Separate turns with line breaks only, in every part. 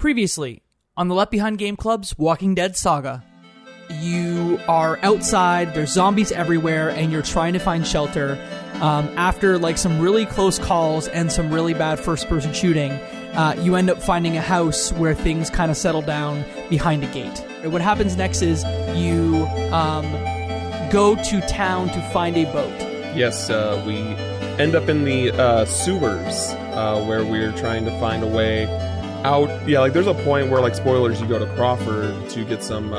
Previously, on the Left Behind Game Club's Walking Dead saga, you are outside, there's zombies everywhere, and you're trying to find shelter. After like some really close calls and some really bad first-person shooting, you end up finding a house where things kind of settle down behind a gate. What happens next is you go to town to find a boat.
Yes, we end up in the sewers where we're trying to find a way out. Yeah, like there's a point where, like, spoilers, you go to Crawford to get some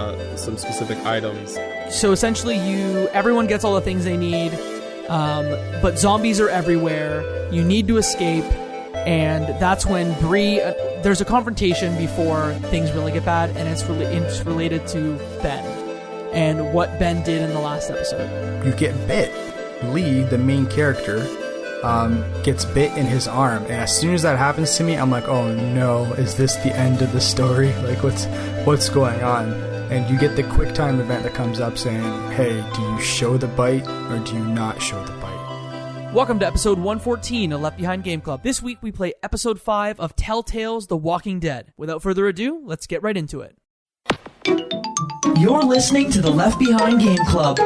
specific items.
So essentially everyone gets all the things they need, but zombies are everywhere. You need to escape, and that's when Bree... there's a confrontation before things really get bad, and it's related to Ben and what Ben did in the last episode.
You get bit. Lee, the main character, gets bit in his arm, and as soon as that happens to me, I'm like, oh no, is this the end of the story? Like, what's going on? And you get the quick time event that comes up saying, hey, do you show the bite or do you not show the bite?
Welcome to episode 114 of Left Behind Game Club. This week we play episode 5 of Telltale's The Walking Dead. Without further ado, let's get right into it.
You're listening to the Left Behind Game Club.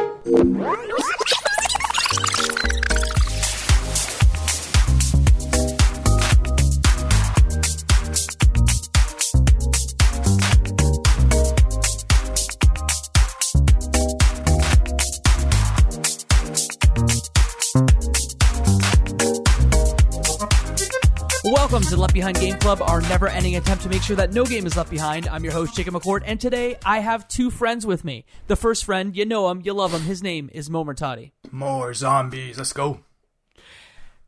Welcome to the Left Behind Game Club, our never-ending attempt to make sure that no game is left behind. I'm your host, Jacob McCord, and today I have two friends with me. The first friend, you know him, you love him. His name is Mo Murtati.
More zombies, let's go.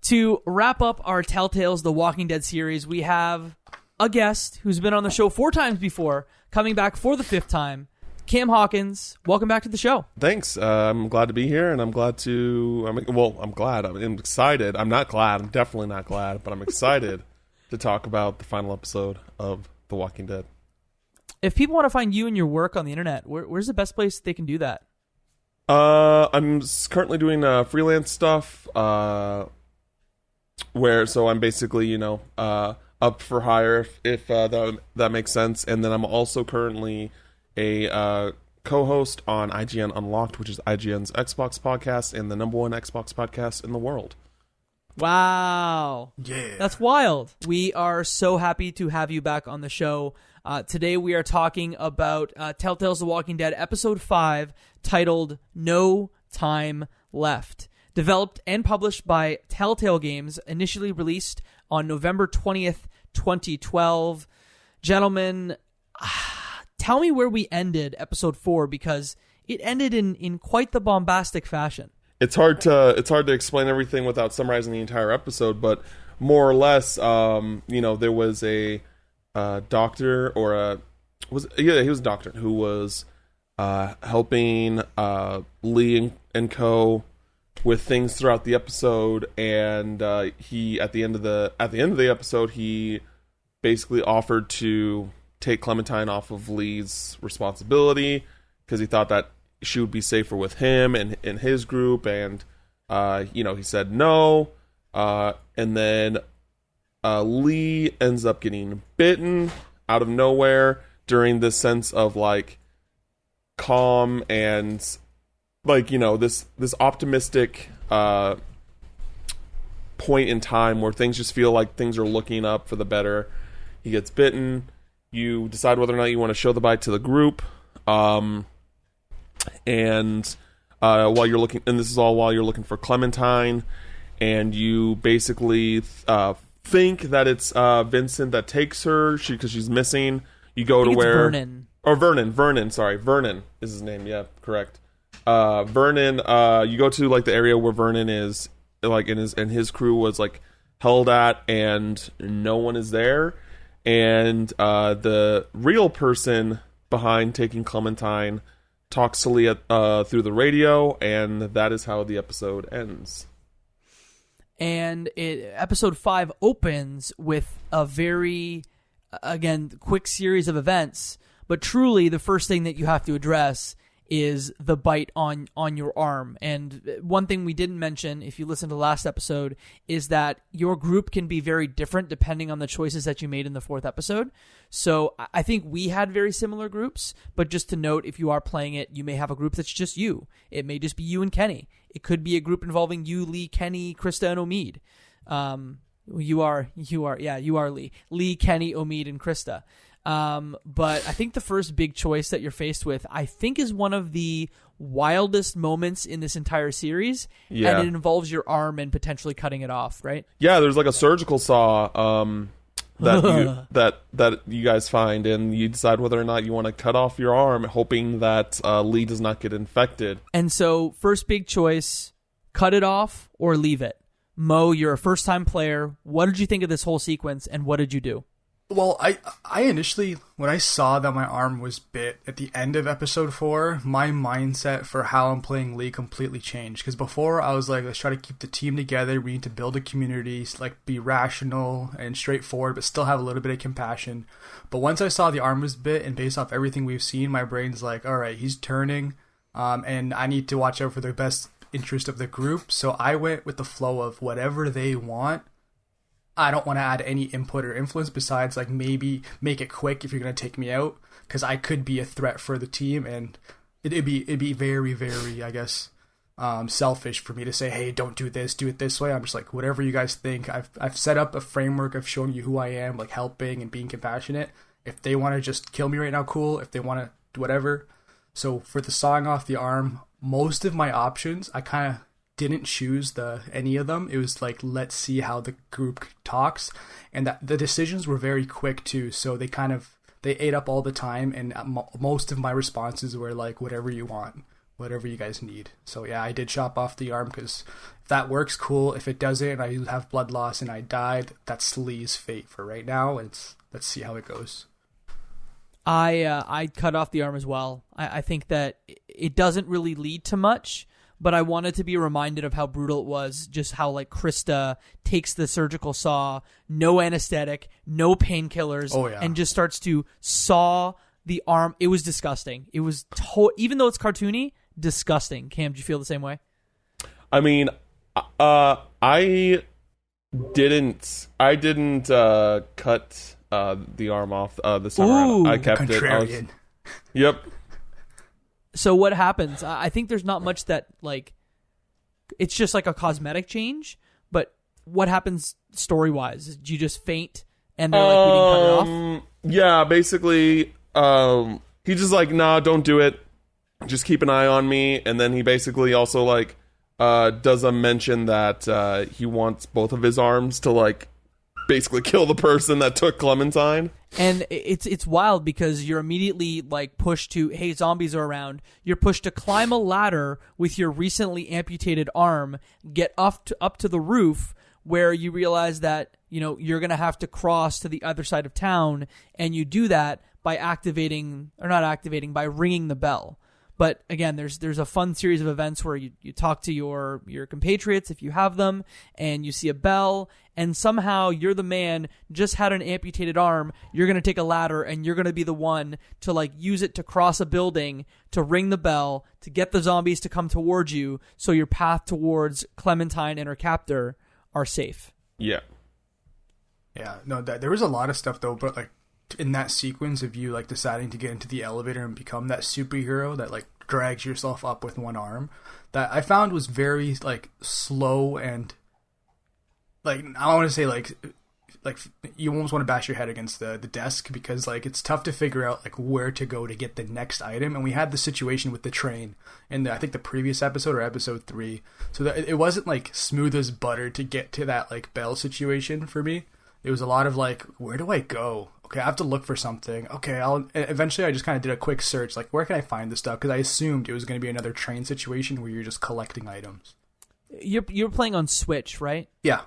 To wrap up our Telltale's The Walking Dead series, we have a guest who's been on the show 4 times before, coming back for the 5th time. Cam Hawkins, welcome back to the show.
Thanks. I'm glad to be here, and I'm glad to... I'm glad. I'm excited. I'm not glad. I'm definitely not glad, but I'm excited to talk about the final episode of The Walking Dead.
If people want to find you and your work on the internet, where's the best place they can do that?
I'm currently doing freelance stuff, so I'm basically, up for hire if that makes sense. And then I'm also currently a co-host on IGN Unlocked, which is IGN's Xbox podcast and the #1 Xbox podcast in the world.
Wow.
Yeah.
That's wild. We are so happy to have you back on the show. Today we are talking about Telltale's The Walking Dead episode 5, titled No Time Left. Developed and published by Telltale Games, initially released on November 20th, 2012. Gentlemen, tell me where we ended episode 4, because it ended in quite the bombastic fashion.
It's hard to explain everything without summarizing the entire episode, but more or less, there was a doctor he was a doctor who was helping Lee and co with things throughout the episode, and he at the end of the episode he basically offered to take Clementine off of Lee's responsibility because he thought that she would be safer with him and in his group, and he said no, and then Lee ends up getting bitten out of nowhere during this sense of like calm and this optimistic point in time where things just feel like things are looking up for the better. He gets bitten. You decide whether or not you want to show the bite to the group. And while you're looking, and this is all while you're looking for Clementine, and you basically think that it's Vincent that takes her because she's missing. You go to where
Vernon.
Vernon is his name. Yeah, correct. Vernon. You go to like the area where Vernon is, like, and his crew was like held at, and no one is there. And the real person behind taking Clementine talks to Lee through the radio, and that is how the episode ends.
And episode 5 opens with a very, again, quick series of events, but truly the first thing that you have to address is the bite on your arm. And one thing we didn't mention, if you listen to the last episode, is that your group can be very different depending on the choices that you made in the 4th episode. So I think we had very similar groups, but just to note, if you are playing it, you may have a group that's just you. It may just be you and Kenny. It could be a group involving you, Lee, Kenny, Krista, and Omid. You are Lee. Lee, Kenny, Omid, and Krista. But I think the first big choice that you're faced with, I think, is one of the wildest moments in this entire series.
Yeah.
And it involves your arm and potentially cutting it off, right?
Yeah, there's like a surgical saw that you guys find, and you decide whether or not you want to cut off your arm, hoping that Lee does not get infected.
And so, first big choice, cut it off or leave it. Mo, you're a first-time player. What did you think of this whole sequence, and what did you do?
Well, I initially, when I saw that my arm was bit at the end of episode 4, my mindset for how I'm playing Lee completely changed. Because before, I was like, let's try to keep the team together. We need to build a community, like be rational and straightforward, but still have a little bit of compassion. But once I saw the arm was bit, and based off everything we've seen, my brain's like, all right, he's turning, and I need to watch out for the best interest of the group. So I went with the flow of whatever they want. I don't want to add any input or influence besides like maybe make it quick if you're going to take me out, because I could be a threat for the team, and it'd be very, very, I guess, selfish for me to say, hey, don't do this, do it this way. I'm just like, whatever you guys think. I've set up a framework of showing you who I am, like helping and being compassionate. If they want to just kill me right now, cool. If they want to do whatever. So for the sawing off the arm, most of my options, I kind of didn't choose any of them. It was like, let's see how the group talks, and that the decisions were very quick too. So they ate up all the time, and most of my responses were like, whatever you want, whatever you guys need. So yeah, I did chop off the arm, because if that works, cool. If it doesn't, and I have blood loss and I died, that's Lee's fate for right now. Let's see how it goes.
I cut off the arm as well. I think that it doesn't really lead to much, but I wanted to be reminded of how brutal it was, just how like Krista takes the surgical saw, no anesthetic, no painkillers, and just starts to saw the arm. It was disgusting. It was, even though it's cartoony, disgusting. Cam, do you feel the same way?
I mean, I didn't cut the arm off this time around. I kept
contrarian.
Yep.
So what happens? I think there's not much that, like, it's just like a cosmetic change, but what happens story-wise? Do you just faint and they're like, we didn't cut it off?
Yeah, basically, he just like, nah, don't do it. Just keep an eye on me. And then he basically also like does a mention that he wants both of his arms to like basically kill the person that took Clementine.
And it's wild because you're immediately like pushed to, hey, zombies are around. You're pushed to climb a ladder with your recently amputated arm, get up to the roof, where you realize that, you know, you're going to have to cross to the other side of town, and you do that by by ringing the bell. But again, there's a fun series of events where you talk to your compatriots, if you have them, and you see a bell, and somehow you're the man, just had an amputated arm, you're going to take a ladder, and you're going to be the one to like use it to cross a building, to ring the bell, to get the zombies to come towards you, so your path towards Clementine and her captor are safe.
Yeah.
Yeah, no, there was a lot of stuff though, but like, in that sequence of you like deciding to get into the elevator and become that superhero that like drags yourself up with one arm, that I found was very like slow, and like I want to say like you almost want to bash your head against the desk, because like it's tough to figure out like where to go to get the next item. And we had the situation with the train in I think the previous episode or episode 3, so that it wasn't like smooth as butter to get to that like bell situation for me. It was a lot of like, where do I go? Okay, I have to look for something. Okay, eventually I just kind of did a quick search, like, where can I find this stuff? Because I assumed it was going to be another train situation where you're just collecting items.
You're playing on Switch, right?
Yeah.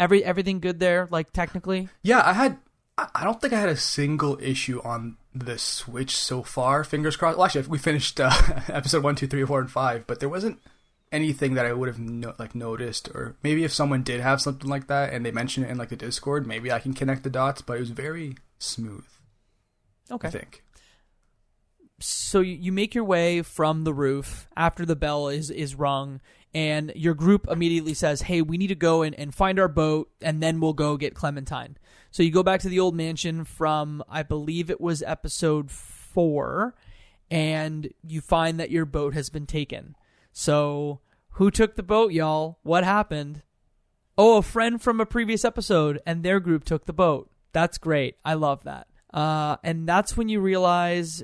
Everything good there, like, technically?
Yeah, I don't think I had a single issue on the Switch so far, fingers crossed. Well, actually, we finished episode 1, 2, 3, 4, and 5, but there wasn't anything that I would have noticed, or maybe if someone did have something like that and they mention it in like the Discord, maybe I can connect the dots, but it was very smooth.
Okay.
I think.
So you make your way from the roof after the bell is rung, and your group immediately says, hey, we need to go and find our boat, and then we'll go get Clementine. So you go back to the old mansion from, I believe it was episode 4, and you find that your boat has been taken. So who took the boat, y'all? What happened? Oh, a friend from a previous episode, and their group took the boat. That's great. I love that. And that's when you realize,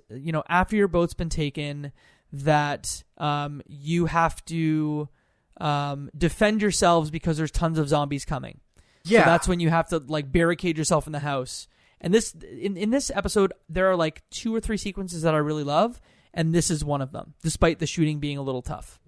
after your boat's been taken, that you have to defend yourselves because there's tons of zombies coming. Yeah. So that's when you have to barricade yourself in the house. And this in this episode, there are 2 or 3 sequences that I really love, and this is one of them, despite the shooting being a little tough.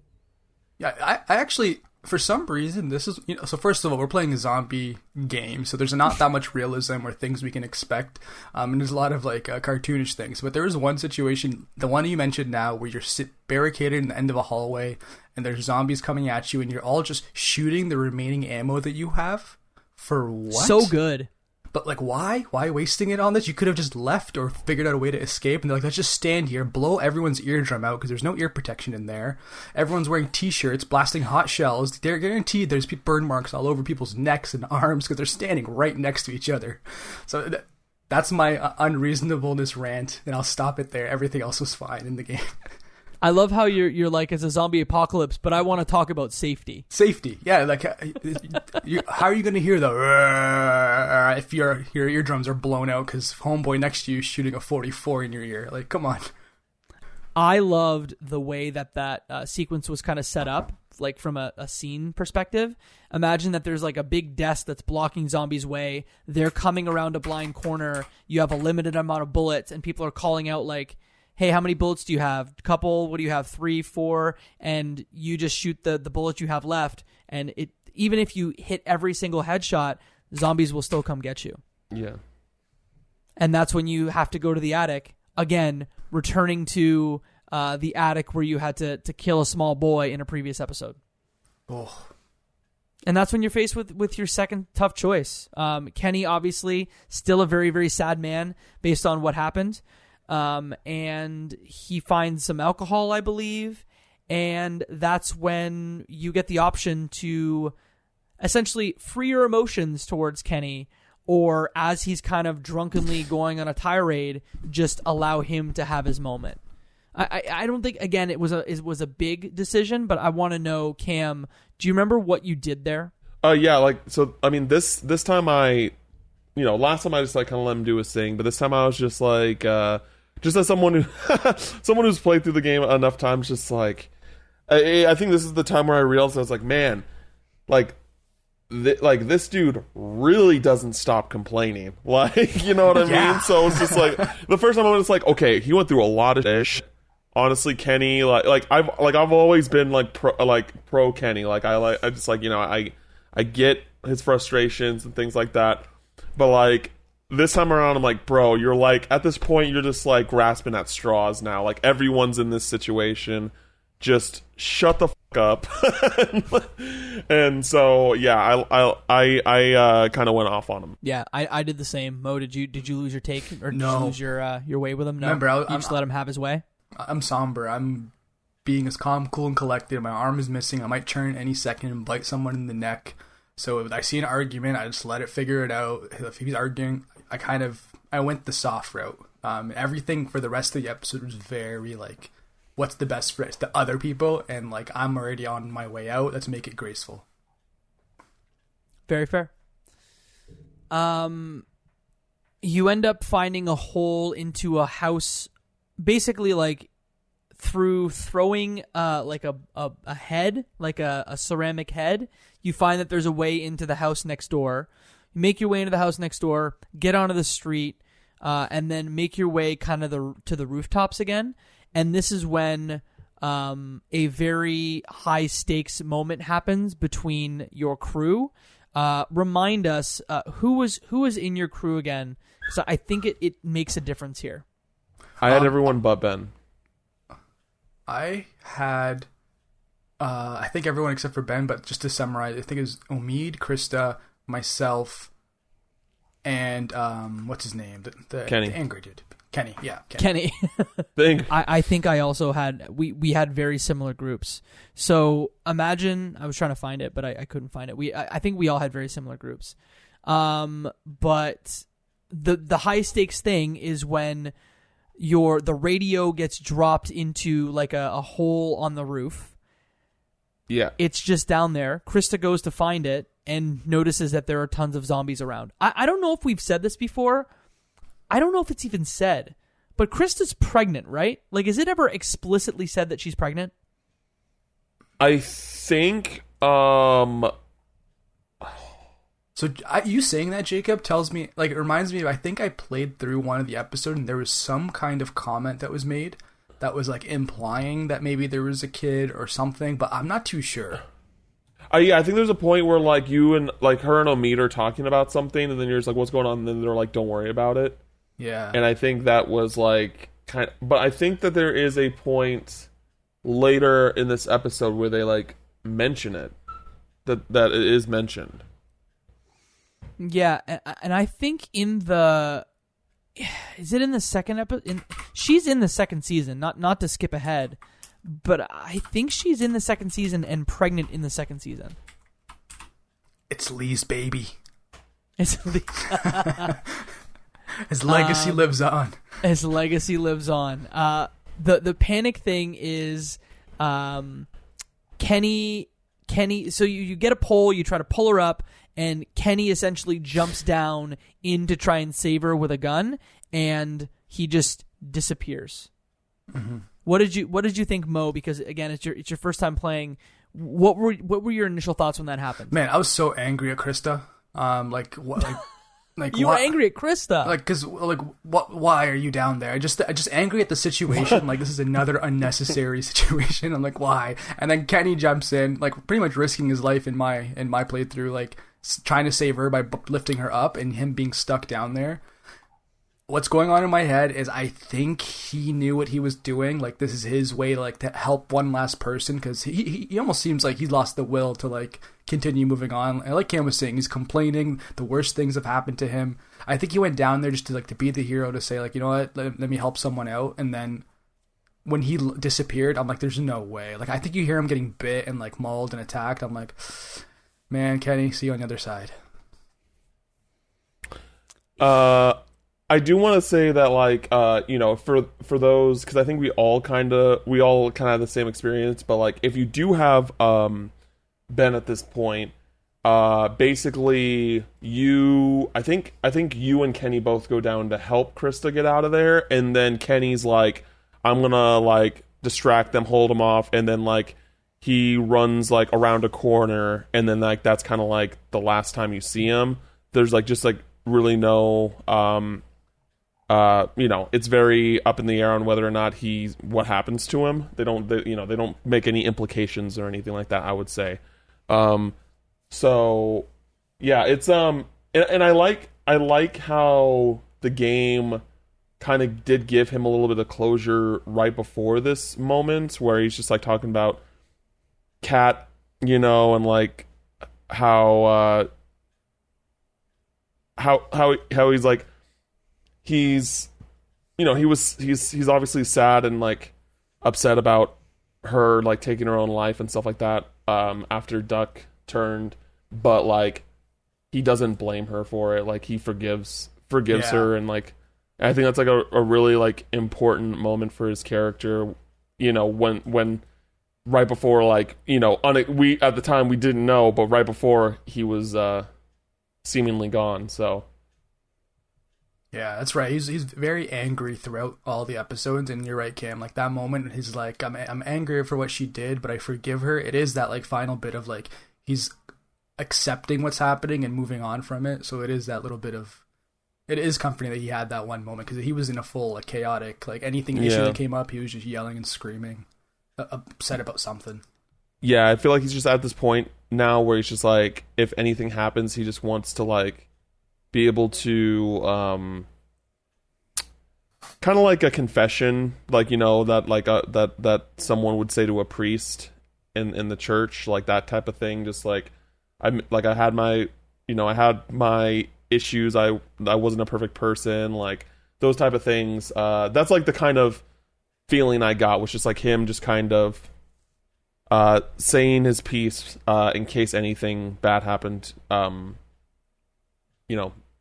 Yeah, I actually, for some reason, this is, so first of all, we're playing a zombie game, so there's not that much realism or things we can expect, and there's a lot of cartoonish things, but there is one situation, the one you mentioned now, where you're barricaded in the end of a hallway, and there's zombies coming at you, and you're all just shooting the remaining ammo that you have. For what?
So good.
But why? Why wasting it on this? You could have just left or figured out a way to escape. And they're like, let's just stand here, blow everyone's eardrum out because there's no ear protection in there. Everyone's wearing t-shirts, blasting hot shells. They're guaranteed there's burn marks all over people's necks and arms because they're standing right next to each other. So that's my unreasonableness rant, and I'll stop it there. Everything else was fine in the game.
I love how you're like, it's a zombie apocalypse, but I want to talk about safety.
Safety, yeah. How are you going to hear if your eardrums are blown out because homeboy next to you is shooting a 44 in your ear? Come on.
I loved the way that sequence was kind of set up, from a scene perspective. Imagine that there's a big desk that's blocking zombies' way. They're coming around a blind corner. You have a limited amount of bullets, and people are calling out hey, how many bullets do you have? Couple? What do you have? 3, 4? And you just shoot the bullets you have left. And even if you hit every single headshot, zombies will still come get you.
Yeah.
And that's when you have to go to the attic. Again, returning to the attic where you had to kill a small boy in a previous episode.
Oh.
And that's when you're faced with your second tough choice. Kenny, obviously, still a very, very sad man based on what happened. And he finds some alcohol, I believe, and that's when you get the option to essentially free your emotions towards Kenny, or as he's kind of drunkenly going on a tirade, just allow him to have his moment. I don't think, again, it was a big decision, but I want to know, Cam, do you remember what you did there?
Yeah, this time last time I just kind of let him do his thing, but this time I was just just as someone who's played through the game enough times, just I think this is the time where I realized I was man, this dude really doesn't stop complaining. You know what I mean? So it's just the first time I was okay, he went through a lot of ish. Honestly, Kenny, I've always been pro Kenny. I just I get his frustrations and things like that, but this time around, I'm bro, you're at this point, you're just grasping at straws now. Everyone's in this situation. Just shut the fuck up. And so, yeah, I kind of went off on him.
Yeah, I did the same. Mo, did you lose your take, or did
No.
you lose your way with him? No,
Remember,
you just let him have his way.
I'm somber. I'm being as calm, cool, and collected. My arm is missing. I might turn any second and bite someone in the neck. So if I see an argument, I just let it figure it out. If he's arguing, I went the soft route. Everything for the rest of the episode was very what's the best for the other people, and I'm already on my way out. Let's make it graceful.
Very fair. You end up finding a hole into a house, basically through throwing a head, a ceramic head. You find that there's a way into the house next door. You make your way into the house next door, get onto the street, and then make your way kind of to the rooftops again. And this is when a very high stakes moment happens between your crew. Remind us who was in your crew again, so I think it makes a difference here.
I had everyone but Ben.
I had, I think everyone except for Ben, but just to summarize, I think it was Omid, Krista, myself, and what's his name? The
Kenny.
the angry dude. Kenny. Yeah, Kenny.
Thing.
I think I also had we had very similar groups. So imagine, I was trying to find it, but I couldn't find it. I think we all had very similar groups. But the high stakes thing is when the radio gets dropped into like a hole on the roof.
Yeah.
It's just down there. Krista goes to find it and notices that there are tons of zombies around. I don't know if we've said this before. I don't know if it's even said, but Krista's pregnant, right? Like, is it ever explicitly said that she's pregnant?
I think,
So you saying that, Jacob, tells me, like, it reminds me of, I think I played through one of the episodes and there was some kind of comment that was made that was, like, implying that maybe there was a kid or something, but I'm not too sure.
yeah, I think there's a point where, like, you and, like, her and Omid are talking about something, and then you're just like, what's going on? And then they're like, don't worry about it.
Yeah.
And I think that was, like, but I think that there is a point later in this episode where they, like, mention it. That it is mentioned.
Yeah, and I think is it in the second episode? She's in the second season, not to skip ahead, but I think she's in the second season and pregnant in the second season.
It's Lee's baby.
It's
His legacy lives on.
His legacy lives on. The panic thing is Kenny. So you get a pole, you try to pull her up, and Kenny essentially jumps down in to try and save her with a gun, and he just disappears.
Mm-hmm.
What did you think, Mo? Because again, it's your first time playing. What were your initial thoughts when that happened?
Man, I was so angry at Krista. Like
you were angry at Krista,
why are you down there? I just angry at the situation. Like, this is another unnecessary situation. I'm like, why? And then Kenny jumps in, like, pretty much risking his life in my playthrough, like trying to save her by lifting her up, and him being stuck down there. What's going on in my head is I think he knew what he was doing. Like, this is his way, like, to help one last person, because he almost seems like he lost the will to, like, continue moving on. And like Cam was saying, he's complaining. The worst things have happened to him. I think he went down there just to be the hero, to say, like, you know what, let me help someone out. And then when he disappeared, I'm like, there's no way. Like, I think you hear him getting bit and, like, mauled and attacked. I'm like, man, Kenny, see you on the other side.
I do want to say that, like, for those, because I think we all kind of have the same experience, but, like, if you do have Ben at this point, basically I think you and Kenny both go down to help Krista get out of there, and then Kenny's like, I'm gonna, like, distract them, hold them off, and then, like, he runs, like, around a corner, and then, like, that's kind of like the last time you see him. There's, like, just, like, really no it's very up in the air on whether or not what happens to him. They don't make any implications or anything like that, I would say. So yeah, it's and I like how the game kind of did give him a little bit of closure right before this moment, where he's just, like, talking about Kat, and, like, how he's like, he's obviously sad and, like, upset about her, like, taking her own life and stuff like that after Duck turned, but, like, he doesn't blame her for it. Like, he forgives her, and, like, I think that's, like, a really, like, important moment for his character, when right before, like, we at the time we didn't know, but right before he was seemingly gone. So
yeah, that's right. He's very angry throughout all the episodes, and you're right, Cam. Like, that moment, he's like, I'm angry for what she did, but I forgive her. It is that, like, final bit of, like, he's accepting what's happening and moving on from it. So it is that little bit of, it is comforting that he had that one moment, because he was in a full, like, chaotic, like, anything issue that came up, he was just yelling and screaming, upset about something.
Yeah, I feel like he's just at this point now where he's just like, if anything happens, he just wants to, like, be able to kind of like a confession, like, that, like, that someone would say to a priest in the church, like, that type of thing. Just like, I had my issues. I wasn't a perfect person. Like, those type of things. That's like the kind of feeling I got, was just like him just kind of saying his piece in case anything bad happened,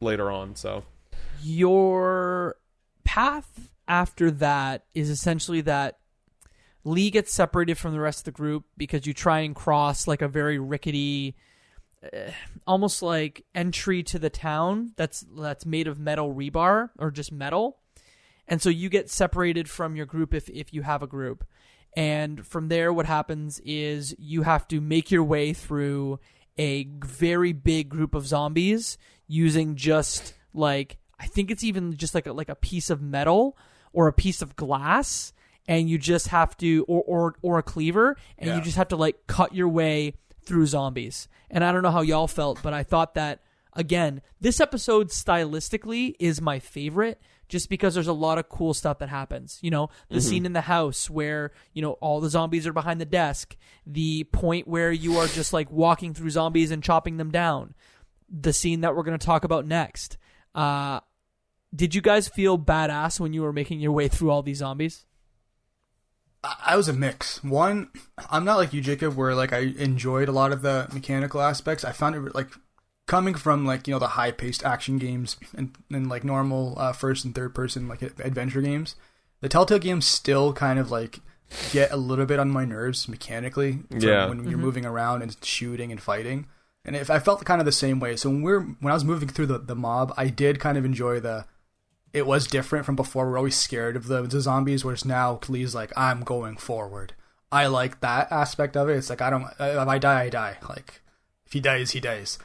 later on. So
your path after that is essentially that Lee gets separated from the rest of the group because you try and cross like a very rickety, almost like entry to the town that's made of metal rebar or just metal. And so you get separated from your group if you have a group. And from there, what happens is you have to make your way through a very big group of zombies using just like, I think it's even just like a piece of metal or a piece of glass. And you just have to, or a cleaver, and you just have to like cut your way through zombies. And I don't know how y'all felt, but I thought that, again, this episode stylistically is my favorite just because there's a lot of cool stuff that happens. The scene in the house where, all the zombies are behind the desk. The point where you are just like walking through zombies and chopping them down. The scene that we're going to talk about next. Did you guys feel badass when you were making your way through all these zombies?
I was a mix. One, I'm not like you, Jacob, where like I enjoyed a lot of the mechanical aspects. I found it like coming from like, the high-paced action games and like normal first and third person like adventure games. The Telltale games still kind of like get a little bit on my nerves mechanically when you're moving around and shooting and fighting. And if I felt kind of the same way. So when I was moving through the mob, I did kind of enjoy it was different from before. We're always scared of the zombies, whereas now Lee's like, I'm going forward. I like that aspect of it. It's like, if I die, I die. Like, if he dies, he dies.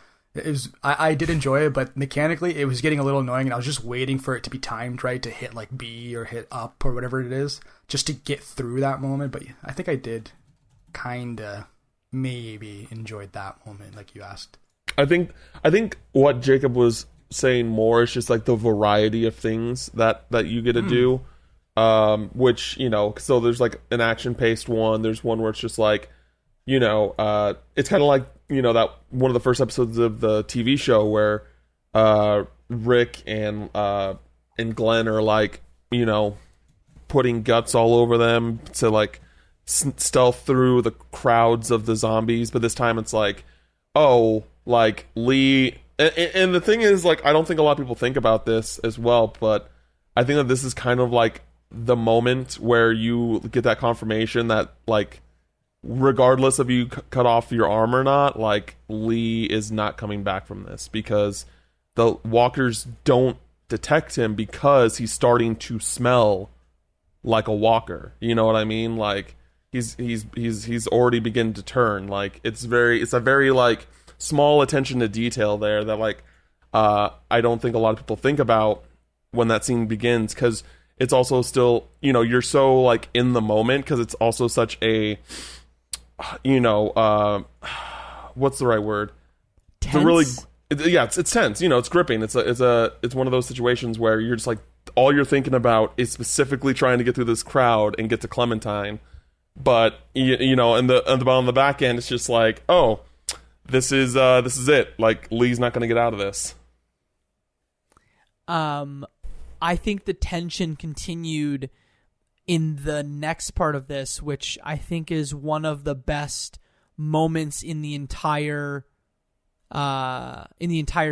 I did enjoy it, but mechanically it was getting a little annoying, and I was just waiting for it to be timed right to hit like B or hit up or whatever it is, just to get through that moment. But I think I did kinda maybe enjoyed that moment, like you asked.
I think what Jacob was saying more is just like the variety of things that you get to do, which so there's like an action paced one, there's one where it's just like it's kind of like that one of the first episodes of the TV show where Rick and Glenn are like putting guts all over them to like stealth through the crowds of the zombies, but this time it's like, like Lee. And the thing is, like, I don't think a lot of people think about this as well, but I think that this is kind of like the moment where you get that confirmation that, like, regardless of you cut off your arm or not, like, Lee is not coming back from this because the walkers don't detect him because he's starting to smell like a walker. You know what I mean? Like, he's already beginning to turn. Like, it's a very like small attention to detail there that like I don't think a lot of people think about when that scene begins, because it's also still you're so like in the moment, because it's also such a what's the right word?
Tense?
It's tense. It's gripping. It's one of those situations where you're just like, all you're thinking about is specifically trying to get through this crowd and get to Clementine, but on the back end it's just like, oh, this is it. Like, Lee's not going to get out of this.
I think the tension continued in the next part of this, which I think is one of the best moments in the entire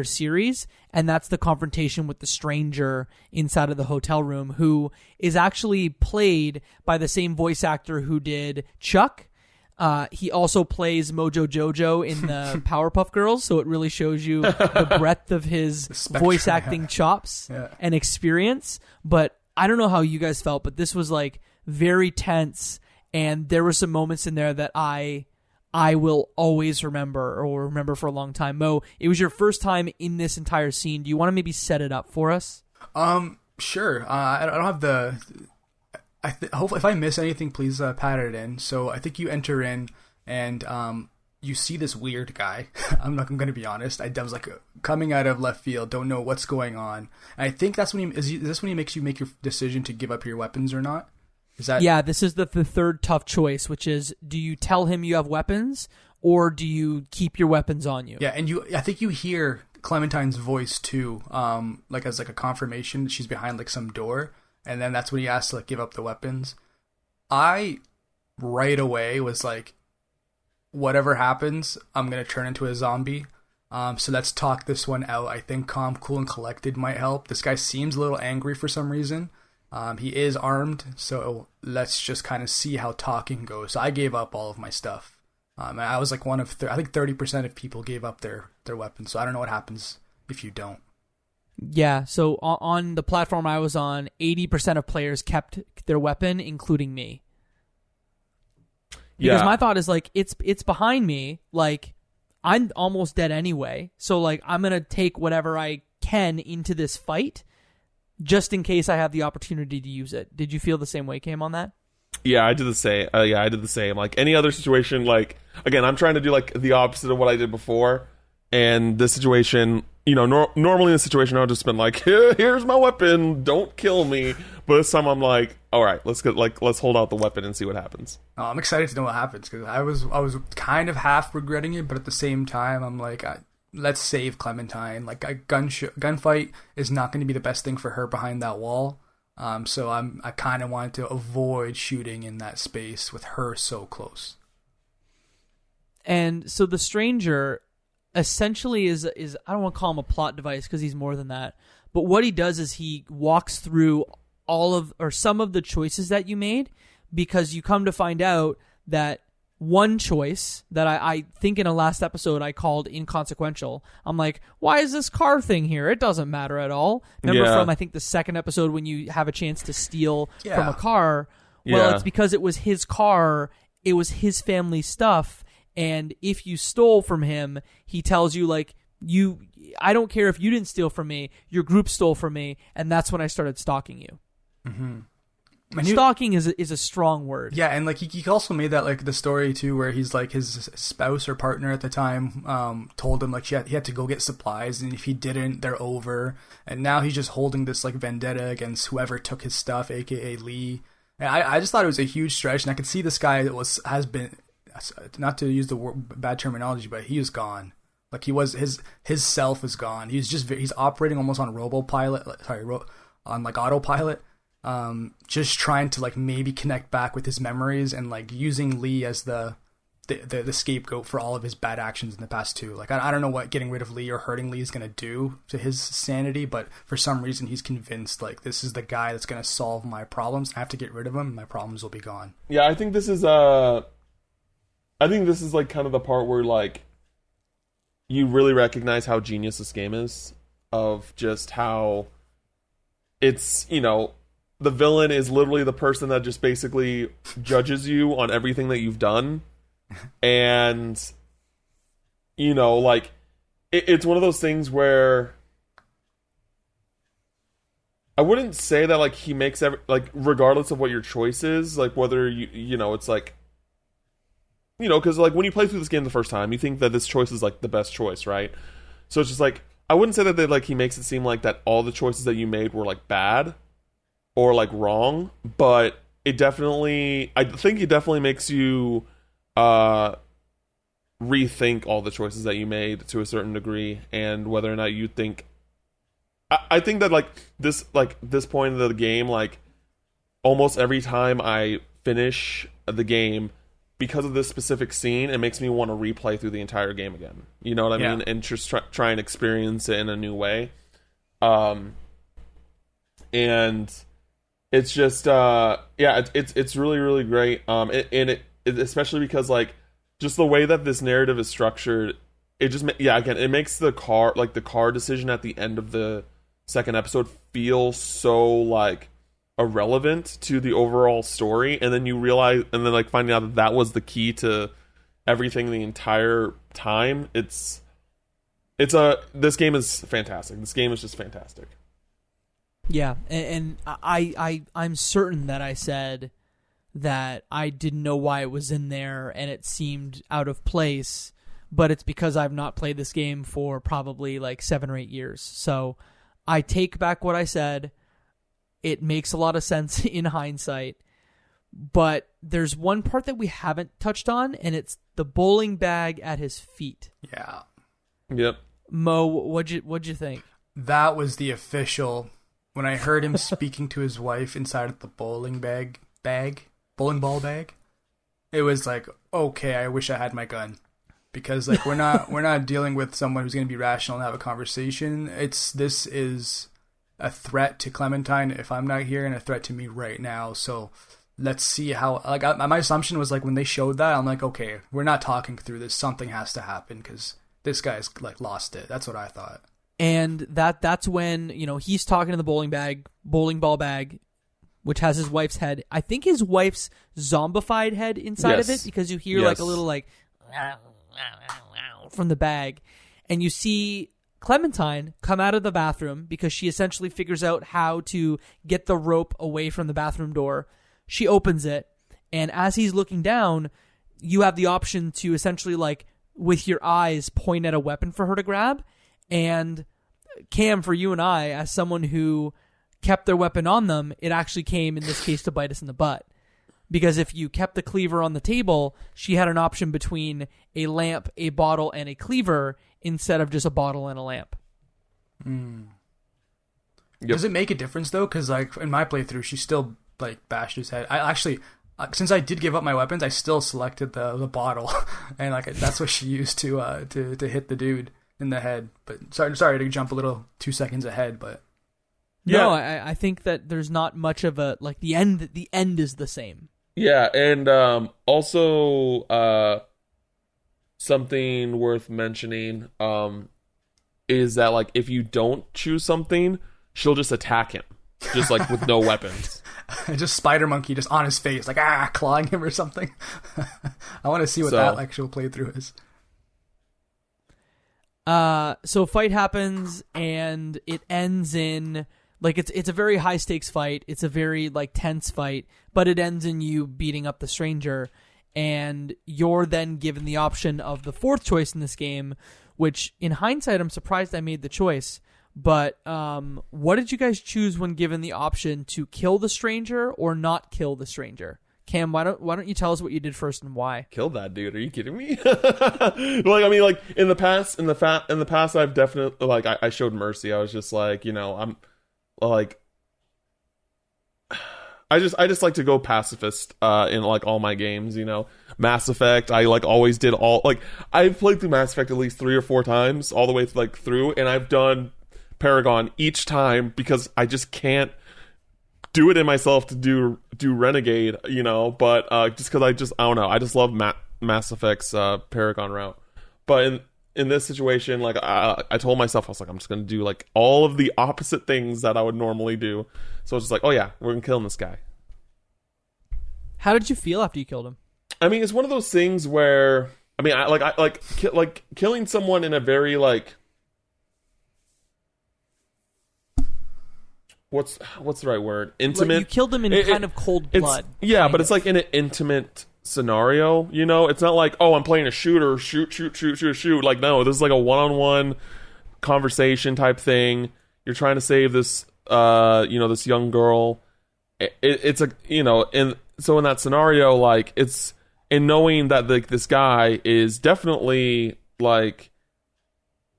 series, and that's the confrontation with the stranger inside of the hotel room, who is actually played by the same voice actor who did Chuck. He also plays Mojo Jojo in the Powerpuff Girls, so it really shows you the breadth of his voice acting chops and experience. But I don't know how you guys felt, but this was like very tense, and there were some moments in there that I will always remember, or will remember for a long time. Mo, it was your first time in this entire scene. Do you want to maybe set it up for us?
Sure. I don't have the... hopefully, if I miss anything, please pat it in. So I think you enter in and you see this weird guy. I'm going to be honest. I was like coming out of left field, don't know what's going on. And I think that's when is this when he makes you make your decision to give up your weapons or not? Is that?
Yeah, this is the third tough choice, which is, do you tell him you have weapons or do you keep your weapons on you?
Yeah, and I think you hear Clementine's voice too, like as like a confirmation that she's behind like some door, and then that's when he asks to like give up the weapons. I right away was like, whatever happens, I'm gonna turn into a zombie. So let's talk this one out. I think calm, cool, and collected might help. This guy seems a little angry for some reason. He is armed, so let's just kind of see how talking goes. So I gave up all of my stuff. And I was like one of, I think 30% of people gave up their weapons. So I don't know what happens if you don't.
Yeah, so on the platform I was on, 80% of players kept their weapon, including me. Because my thought is like, it's behind me, like, I'm almost dead anyway, so like I'm gonna take whatever I can into this fight, just in case I have the opportunity to use it. Did you feel the same way, Cam, on that?
Yeah, I did the same. I did the same. Like any other situation, like again, I'm trying to do like the opposite of what I did before, and this situation, you know, normally in this situation I would just been like, here's my weapon, don't kill me. But this time I'm like, all right, let's hold out the weapon and see what happens.
I'm excited to know what happens because I was kind of half regretting it, but at the same time I'm like, let's save Clementine. Like a gunfight is not going to be the best thing for her behind that wall. So I kind of wanted to avoid shooting in that space with her so close.
And so the stranger essentially is I don't want to call him a plot device because he's more than that. But what he does is he walks through all of or some of the choices that you made, because you come to find out that one choice that I think in a last episode I called inconsequential. I'm like, why is this car thing here? It doesn't matter at all. Remember from I think the second episode when you have a chance to steal from a car? Well, it's because it was his car, it was his family stuff, and if you stole from him, he tells you like, I don't care if you didn't steal from me, your group stole from me, and that's when I started stalking you. Mm-hmm. Stalking is a strong word.
Yeah, and like he also made that like the story too, where he's like his spouse or partner at the time told him like he had to go get supplies, and if he didn't, they're over. And now he's just holding this like vendetta against whoever took his stuff, aka Lee. And I just thought it was a huge stretch, and I could see this guy that has been, not to use the bad terminology, but he is gone. Like he was his self is gone. He's operating almost on on like autopilot. Just trying to like maybe connect back with his memories and like using Lee as the scapegoat for all of his bad actions in the past too. Like I don't know what getting rid of Lee or hurting Lee is gonna do to his sanity, but for some reason he's convinced like this is the guy that's gonna solve my problems. I have to get rid of him, and my problems will be gone.
Yeah, I think this is like kind of the part where like you really recognize how genius this game is, of just how it's, you know, the villain is literally the person that just basically judges you on everything that you've done. And, you know, like, it's one of those things where I wouldn't say that, like, he makes like, regardless of what your choice is, like, whether you know, it's like, you know, because, like, when you play through this game the first time, you think that this choice is, like, the best choice, right? So it's just, like, I wouldn't say that, he makes it seem like that all the choices that you made were, like, bad or like wrong, but I think it definitely makes you rethink all the choices that you made to a certain degree, and whether or not you think. I think that this point of the game, like almost every time I finish the game, because of this specific scene, it makes me want to replay through the entire game again. You know what I mean? And just try and experience it in a new way. And it's just it's really, really great. It especially because like just the way that this narrative is structured, it just it makes the car decision at the end of the second episode feel so like irrelevant to the overall story, and then you realize, and then like finding out that was the key to everything the entire time. This game is fantastic. This game is just fantastic.
Yeah, and I'm certain that I said that I didn't know why it was in there and it seemed out of place, but it's because I've not played this game for probably like 7 or 8 years. So I take back what I said. It makes a lot of sense in hindsight, but there's one part that we haven't touched on, and it's the bowling bag at his feet.
Yeah.
Yep.
Mo, what'd you think?
That was the official. When I heard him speaking to his wife inside of the bowling ball bag, it was like, okay, I wish I had my gun, because like we're not dealing with someone who's going to be rational and have a conversation. This is a threat to Clementine if I'm not here, and a threat to me right now. So let's see how. Like my assumption was like when they showed that, I'm like, okay, we're not talking through this. Something has to happen because this guy's like lost it. That's what I thought.
And that's when, he's talking to the bowling ball bag, which has his wife's head. I think his wife's zombified head inside of it, because you hear like a little like from the bag, and you see Clementine come out of the bathroom because she essentially figures out how to get the rope away from the bathroom door. She opens it, and as he's looking down, you have the option to essentially like with your eyes point at a weapon for her to grab. And Cam, for you and I, as someone who kept their weapon on them, it actually came in this case to bite us in the butt. Because if you kept the cleaver on the table, she had an option between a lamp, a bottle, and a cleaver instead of just a bottle and a lamp.
Yep. Does it make a difference though? Because like in my playthrough, she still like bashed his head. I actually, since I did give up my weapons, I still selected the bottle, and like that's what she used to hit the dude in the head. But sorry to jump a little 2 seconds ahead, but
yeah. No, I think that there's not much of a like the end is the same.
Yeah, and also something worth mentioning is that like if you don't choose something, she'll just attack him, just like with no weapons.
Just spider monkey just on his face, like clawing him or something. I want to see what that actual playthrough is.
So fight happens, and it ends in like it's a very high stakes fight. It's a very like tense fight, but it ends in you beating up the stranger, and you're then given the option of the fourth choice in this game, which in hindsight I'm surprised I made the choice. But what did you guys choose when given the option to kill the stranger or not kill the stranger? Cam, why don't you tell us what you did first and why?
Kill that dude? Are you kidding me? Like, I mean, like in the past, I've definitely like I showed mercy. I was just like, I'm like, I just like to go pacifist in like all my games. Mass Effect. I like always did all like I've played through Mass Effect at least 3 or 4 times all the way like through, and I've done Paragon each time because I just can't do it in myself to do Renegade, but just because I don't know, I just love Mass Effect's Paragon route. But in this situation, like I told myself, I was like, I'm just gonna do like all of the opposite things that I would normally do. So I was just like, oh yeah, we're gonna kill this guy.
How did you feel after you killed him?
I mean, it's one of those things where I killing someone in a very like what's the right word? Intimate.
Like you killed him in kind of cold blood.
Yeah, but it's like in an intimate scenario, It's not like, oh, I'm playing a shooter, shoot. Like, no, this is like a one-on-one conversation type thing. You're trying to save this, this young girl. It's a, so in that scenario, like, it's, and knowing that like this guy is definitely like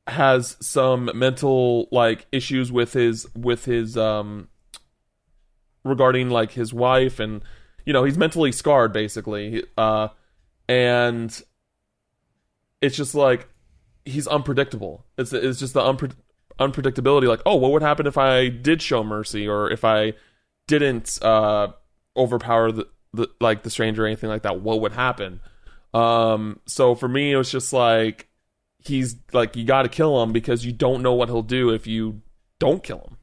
has some mental like issues with his regarding like his wife, and he's mentally scarred basically, and it's just like he's unpredictable. It's just the unpredictability, like, oh, what would happen if I did show mercy, or if I didn't overpower the stranger or anything like that? What would happen? So for me, it was just like, he's like, you got to kill him because you don't know what he'll do if you don't kill him.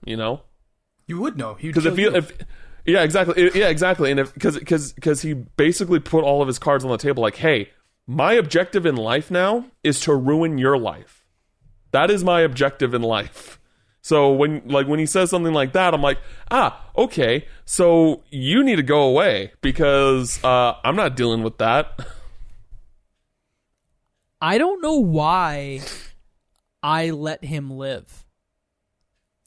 You would know.
Because yeah, exactly, and because he basically put all of his cards on the table, like, hey, my objective in life now is to ruin your life. That is my objective in life. So when he says something like that, I'm like, okay, so you need to go away because I'm not dealing with that.
I don't know why I let him live.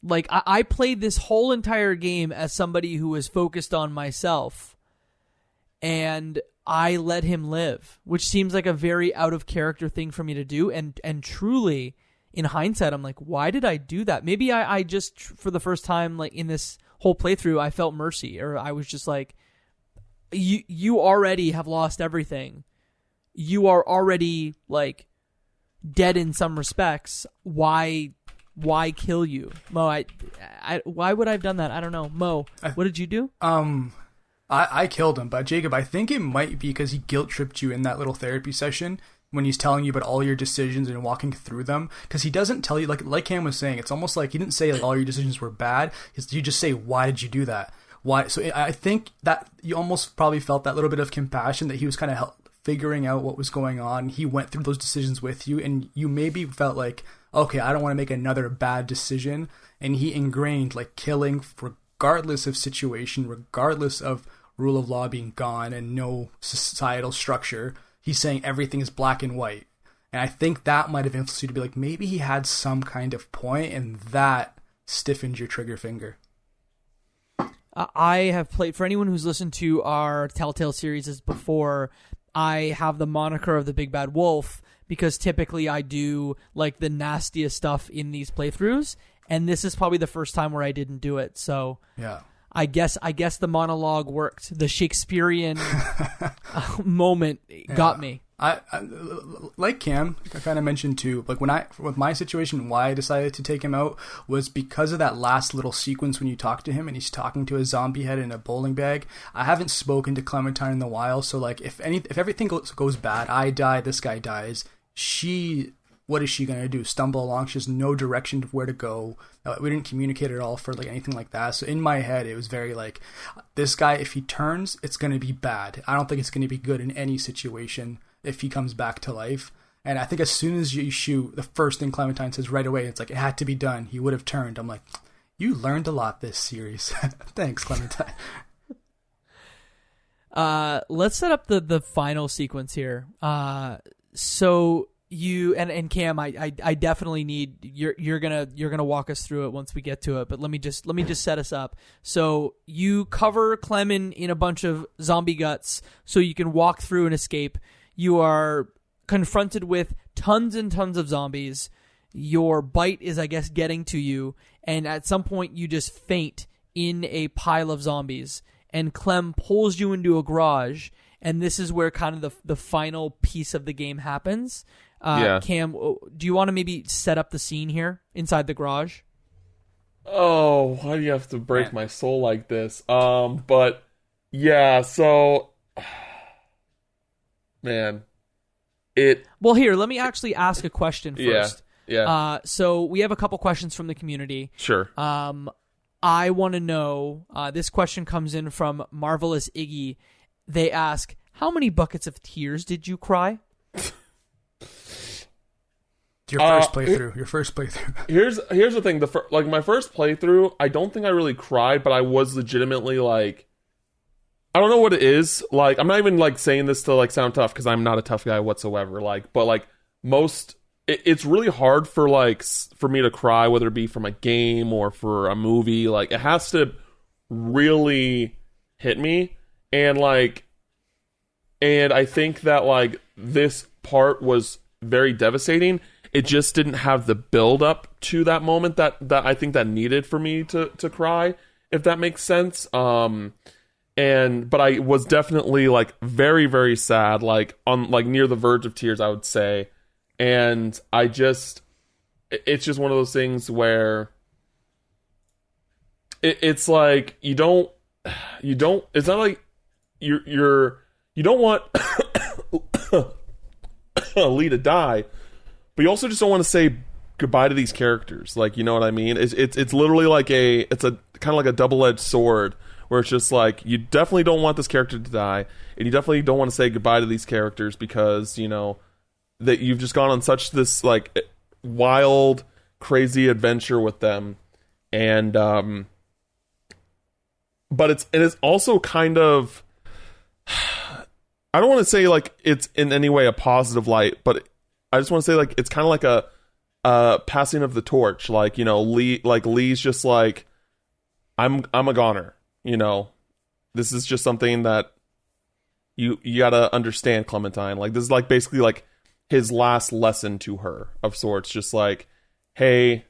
Like, I played this whole entire game as somebody who was focused on myself, and I let him live, which seems like a very out of character thing for me to do, and truly, in hindsight, I'm like, why did I do that? Maybe I just, for the first time, like in this whole playthrough, I felt mercy, or I was just like, you already have lost everything. You are already like dead in some respects. Why kill you, Mo? Why would I have done that? I don't know. Mo, what did you do?
I killed him, but Jacob, I think it might be because he guilt tripped you in that little therapy session when he's telling you about all your decisions and walking through them. Because he doesn't tell you, like Cam was saying, it's almost like he didn't say like all your decisions were bad. You just say, why did you do that? Why? So I think that you almost probably felt that little bit of compassion that he was kind of figuring out what was going on. He went through those decisions with you, and you maybe felt like, okay, I don't want to make another bad decision. And he ingrained like killing regardless of situation, regardless of rule of law being gone and no societal structure. He's saying everything is black and white. And I think that might have influenced you to be like, maybe he had some kind of point, and that stiffened your trigger finger.
I have played, for anyone who's listened to our Telltale series before, I have the moniker of the Big Bad Wolf because typically I do like the nastiest stuff in these playthroughs, and this is probably the first time where I didn't do it. So
yeah,
I guess the monologue worked. The Shakespearean moment got me.
I like Cam, I kind of mentioned too, like with my situation, why I decided to take him out was because of that last little sequence when you talk to him and he's talking to a zombie head in a bowling bag. I haven't spoken to Clementine in a while, so like if everything goes bad, I die, this guy dies, what is she going to do? Stumble along? She has no direction of where to go. We didn't communicate at all for like anything like that. So in my head, it was very like, this guy, if he turns, it's going to be bad. I don't think it's going to be good in any situation if he comes back to life. And I think as soon as you shoot, the first thing Clementine says right away, it's like, it had to be done. He would have turned. I'm like, you learned a lot this series. Thanks, Clementine.
Let's set up the final sequence here. So you and Cam, I definitely need you're gonna walk us through it once we get to it. But let me just set us up. So you cover Clem in a bunch of zombie guts, so you can walk through and escape. You are confronted with tons and tons of zombies. Your bite is, I guess, getting to you, and at some point you just faint in a pile of zombies. And Clem pulls you into a garage, and this is where kind of the final piece of the game happens.
Yeah.
Cam, do you want to maybe set up the scene here inside the garage?
Oh, why do you have to break my soul like this? But yeah, so man,
well, here, let me actually ask a question first.
Yeah.
So we have a couple questions from the community.
Sure.
I want to know, this question comes in from Marvelous Iggy. They ask, how many buckets of tears did you cry?
Your first playthrough.
Here's the thing. My first playthrough, I don't think I really cried, but I was legitimately like, I don't know what it is. Like, I'm not even like saying this to like sound tough because I'm not a tough guy whatsoever. Like, but like it's really hard for me to cry, whether it be from a game or for a movie. Like, it has to really hit me, and I think that like this part was very devastating. It just didn't have the build up to that moment that I think that needed for me to cry, if that makes sense. But I was definitely like very, very sad, like on like near the verge of tears, I would say. And it's just one of those things where it's like you don't it's not like you don't want Lee to die, but you also just don't want to say goodbye to these characters. Like, you know what I mean? It's literally like it's a kind of like a double-edged sword, where it's just like, you definitely don't want this character to die, and you definitely don't want to say goodbye to these characters because, you know, that you've just gone on such this like wild, crazy adventure with them. And but it's also kind of, I don't want to say like it's in any way a positive light, but I just want to say like it's kind of like a passing of the torch. Like, you know, Lee's just like, I'm a goner. You know, this is just something that you gotta understand, Clementine. Like, this is like basically like his last lesson to her of sorts. Just like, hey,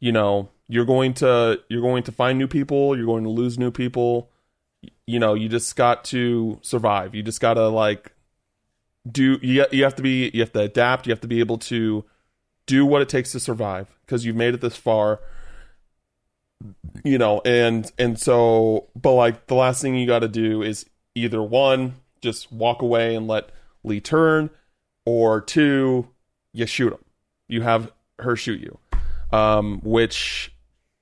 you're going to find new people, you're going to lose new people. You just got to survive. You just got to you have to adapt, you have to be able to do what it takes to survive because you've made it this far. And so, but the last thing you got to do is either one, just walk away and let Lee turn, or two, you shoot him. You have her shoot you, which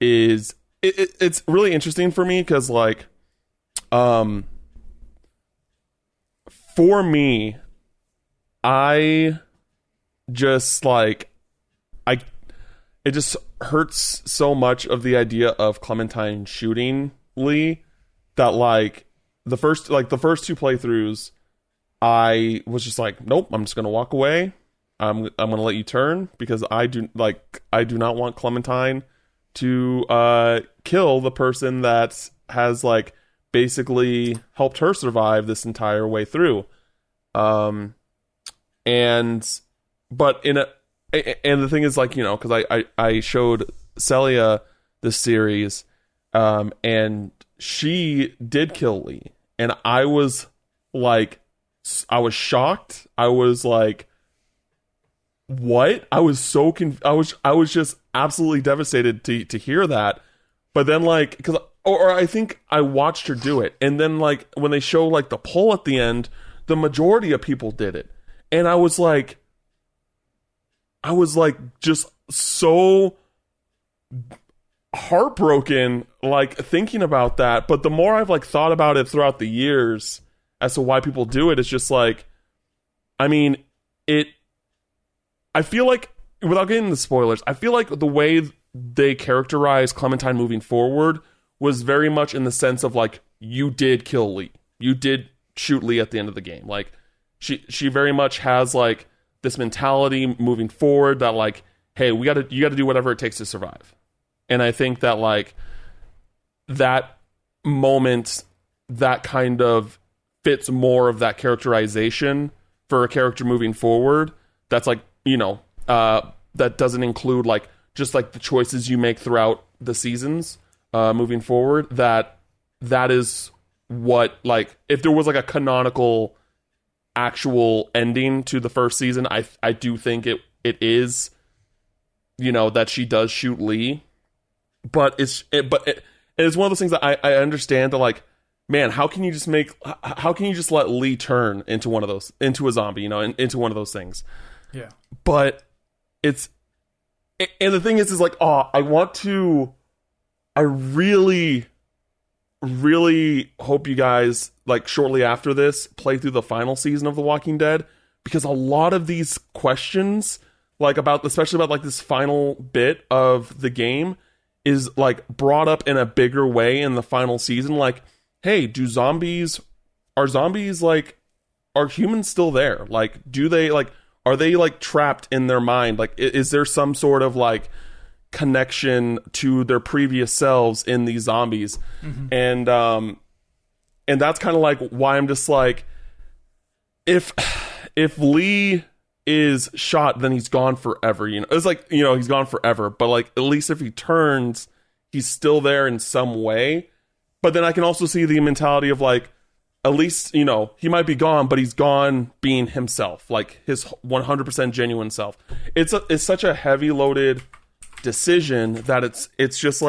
is it's really interesting for me because for me, I just it just hurts so much of the idea of Clementine shooting Lee that the first two playthroughs I was just nope, I'm just gonna walk away. I'm gonna let you turn because I do not want Clementine to kill the person that has basically helped her survive this entire way through. And the thing is, because I showed Celia this series, and she did kill Lee, and I was shocked. I was what? I was so I was just absolutely devastated to hear that. But then or I think I watched her do it, and then when they show the poll at the end, the majority of people did it, and I was just so heartbroken thinking about that. But the more I've thought about it throughout the years as to why people do it, it's just I feel without getting into spoilers, I feel the way they characterize Clementine moving forward was very much in the sense of you did kill Lee, you did shoot Lee at the end of the game. She very much has this mentality moving forward that hey, you got to do whatever it takes to survive. And I think that that moment, that kind of fits more of that characterization for a character moving forward. That's that doesn't include just the choices you make throughout the seasons moving forward. That is what if there was a canonical actual ending to the first season, I do think it is that she does shoot Lee, but it's one of those things that I understand that man, how can you just let Lee turn into a zombie, into one of those things.
Yeah.
But and the thing is I really hope you guys shortly after this play through the final season of The Walking Dead, because a lot of these questions especially about this final bit of the game is brought up in a bigger way in the final season. Hey, are zombies are humans still there? Do they are they trapped in their mind? Is there some sort of connection to their previous selves in these zombies? Mm-hmm. And that's kind of why I'm just if Lee is shot, then he's gone forever. It's he's gone forever, but at least if he turns, he's still there in some way. But then I can also see the mentality of at least he might be gone, but he's gone being himself, his 100% genuine self. It's such a heavy loaded decision that it's just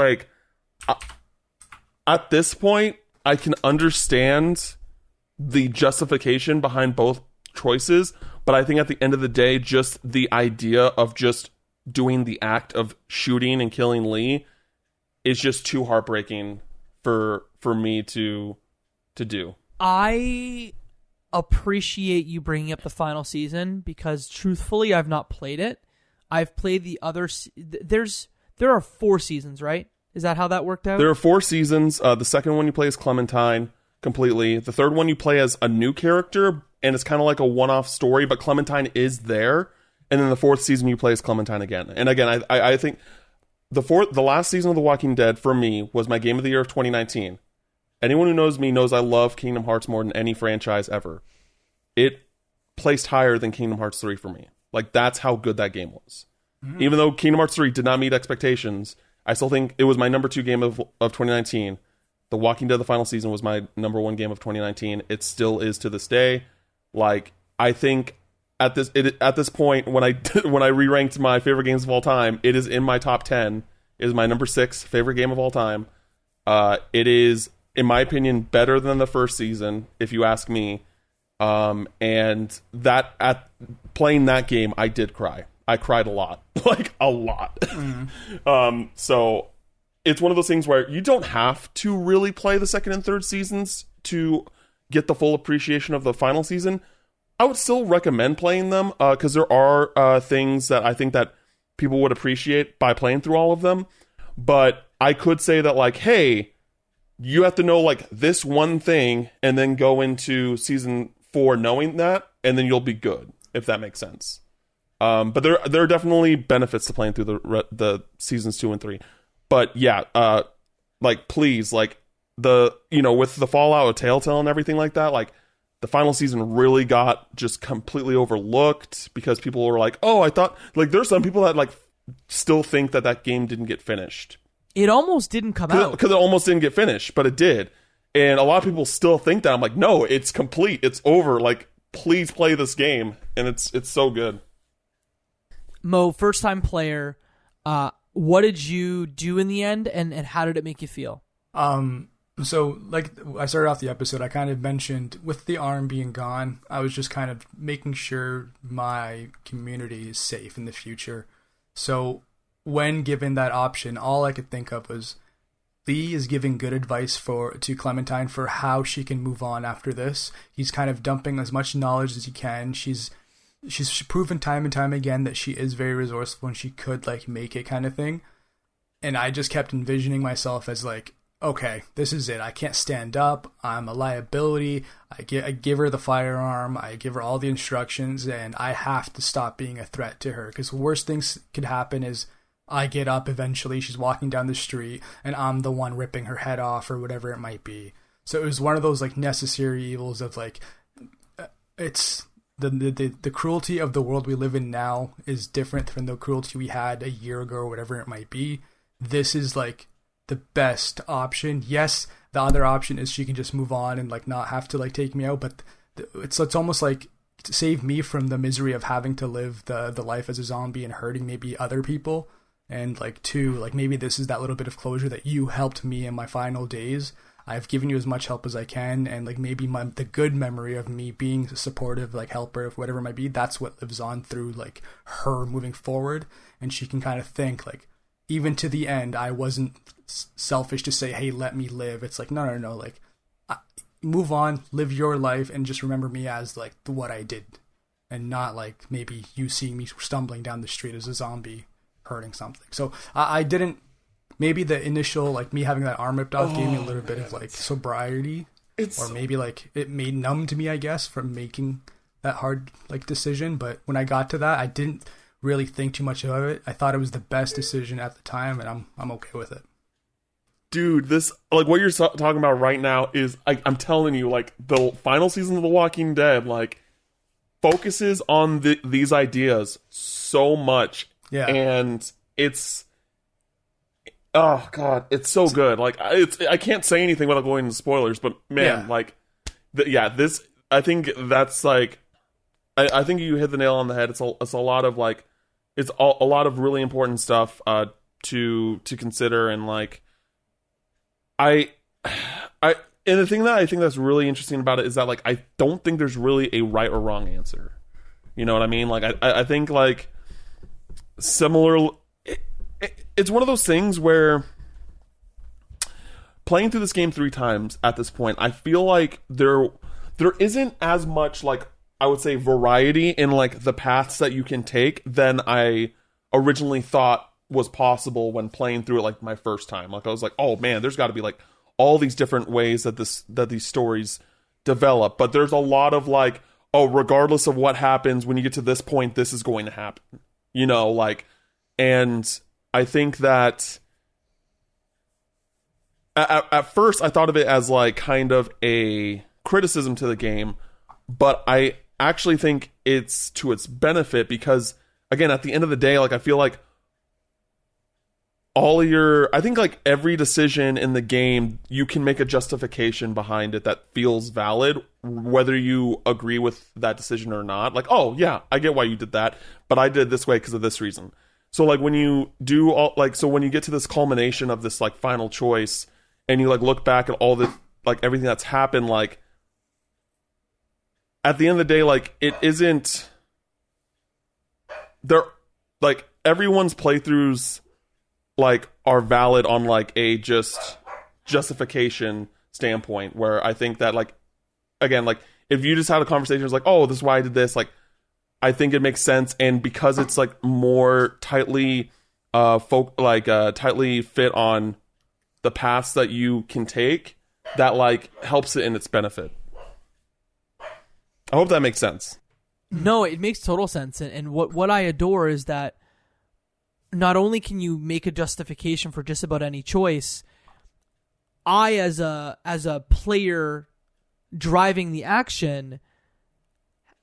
at this point I can understand the justification behind both choices, but I think at the end of the day, just the idea of just doing the act of shooting and killing Lee is just too heartbreaking for me to do.
I appreciate you bringing up the final season because truthfully, I've not played it. I've played the other. There are 4 seasons, right? Is that how that worked out?
There are 4 seasons. The second one you play as Clementine completely. The third one you play as a new character, and it's kind of a one-off story, but Clementine is there. And then the 4th season you play as Clementine again. And again, I think the last season of The Walking Dead for me was my game of the year of 2019. Anyone who knows me knows I love Kingdom Hearts more than any franchise ever. It placed higher than Kingdom Hearts 3 for me. That's how good that game was. Even though Kingdom Hearts 3 did not meet expectations, I still think it was my number 2 game of 2019. The Walking Dead: The Final Season was my number 1 game of 2019. It still is to this day. Like, I think at this point, when I re-ranked my favorite games of all time, it is in my top 10. It is my number 6 favorite game of all time. It is, in my opinion, better than the first season, if you ask me. And that at playing that game, I did cry. I cried a lot, like a lot. So it's one of those things where you don't have to really play the second and third seasons to get the full appreciation of the final season. I would still recommend playing them because there are things that I think that people would appreciate by playing through all of them. But I could say that, like, hey, you have to know like this one thing and then go into season 4 knowing that, and then you'll be good, if that makes sense. But there are definitely benefits to playing through the seasons 2 and 3. But yeah, like, please, like, with the fallout of Telltale and everything like that, like, the final season really got just completely overlooked because people were like, oh, I thought, like, there's some people that like still think that game didn't get finished.
It almost didn't come out.
Because it almost didn't get finished, but it did. And a lot of people still think that. I'm like, no, it's complete. It's over. Like, please play this game. And it's so good.
Mo, first time player, what did you do in the end, and how did it make you feel?
So, like, I started off the episode, I kind of mentioned with the arm being gone, I was just kind of making sure my community is safe in the future. So, when given that option, all I could think of was Lee is giving good advice to Clementine for how she can move on after this. He's kind of dumping as much knowledge as he can. She's proven time and time again that she is very resourceful and she could, like, make it, kind of thing. And I just kept envisioning myself as like, okay, this is it. I can't stand up. I'm a liability. I give her the firearm. I give her all the instructions, and I have to stop being a threat to her. Because the worst things could happen is I get up eventually. She's walking down the street, and I'm the one ripping her head off or whatever it might be. So it was one of those, like, necessary evils of, like, it's the cruelty of the world we live in now is different from the cruelty we had a year ago or whatever it might be. This is, like, the best option. Yes, the other option is she can just move on and, like, not have to, like, take me out, but it's almost like to save me from the misery of having to live the life as a zombie and hurting maybe other people. And, like, two, like, maybe this is that little bit of closure that you helped me in my final days. I've given you as much help as I can, and, like, maybe the good memory of me being supportive, like, helper, whatever it might be, that's what lives on through, like, her moving forward. And she can kind of think, like, even to the end, I wasn't selfish to say, hey, let me live. It's like, no, like, move on, live your life, and just remember me as, like, what I did, and not, like, maybe you seeing me stumbling down the street as a zombie hurting something. So I didn't, maybe the initial, like, me having that arm ripped off gave me a little bit of, like, sobriety, or maybe, like, it made numb to me, I guess, from making that hard, like, decision. But when I got to that, I didn't really think too much of it. I thought it was the best decision at the time, and I'm okay with it.
Dude, this, like, what you're talking about right now is, I'm telling you, like, the final season of The Walking Dead, like, focuses on these ideas so much.
Yeah.
And it's, oh god, it's so good. Like, I can't say anything without going into spoilers, but man, like, this, I think that's, like, I think you hit the nail on the head. It's a lot of, like, it's a lot of really important stuff to consider. And, like, and the thing that I think that's really interesting about it is that, like, I don't think there's really a right or wrong answer. You know what I mean? Like, I think, like, similar, it's one of those things where playing through this game 3 times at this point, I feel like there isn't as much, like, I would say, variety in, like, the paths that you can take than I originally thought was possible when playing through it, like, my first time. Like, I was like, oh man, there's got to be, like, all these different ways that these stories develop. But there's a lot of, like, oh, regardless of what happens when you get to this point, this is going to happen. You know, like, and I think that at first I thought of it as, like, kind of a criticism to the game, but I actually think it's to its benefit because again, at the end of the day, like I feel like I think like every decision in the game, you can make a justification behind it that feels valid, whether you agree with that decision or not. Like, oh yeah, I get why you did that, but I did it this way because of this reason. So like when you do when you get to this culmination of this like final choice, and you like look back at all the like everything that's happened, like at the end of the day, like it isn't there. Like everyone's playthroughs like are valid on like a just justification standpoint, where I think that like again, like if you just had a conversation, it's like, oh, this is why I did this, like I think it makes sense, and because it's like more tightly tightly fit on the paths that you can take, that like helps it in its benefit. I hope that makes sense.
No, it makes total sense, and what I adore is that not only can you make a justification for just about any choice, I as a player driving the action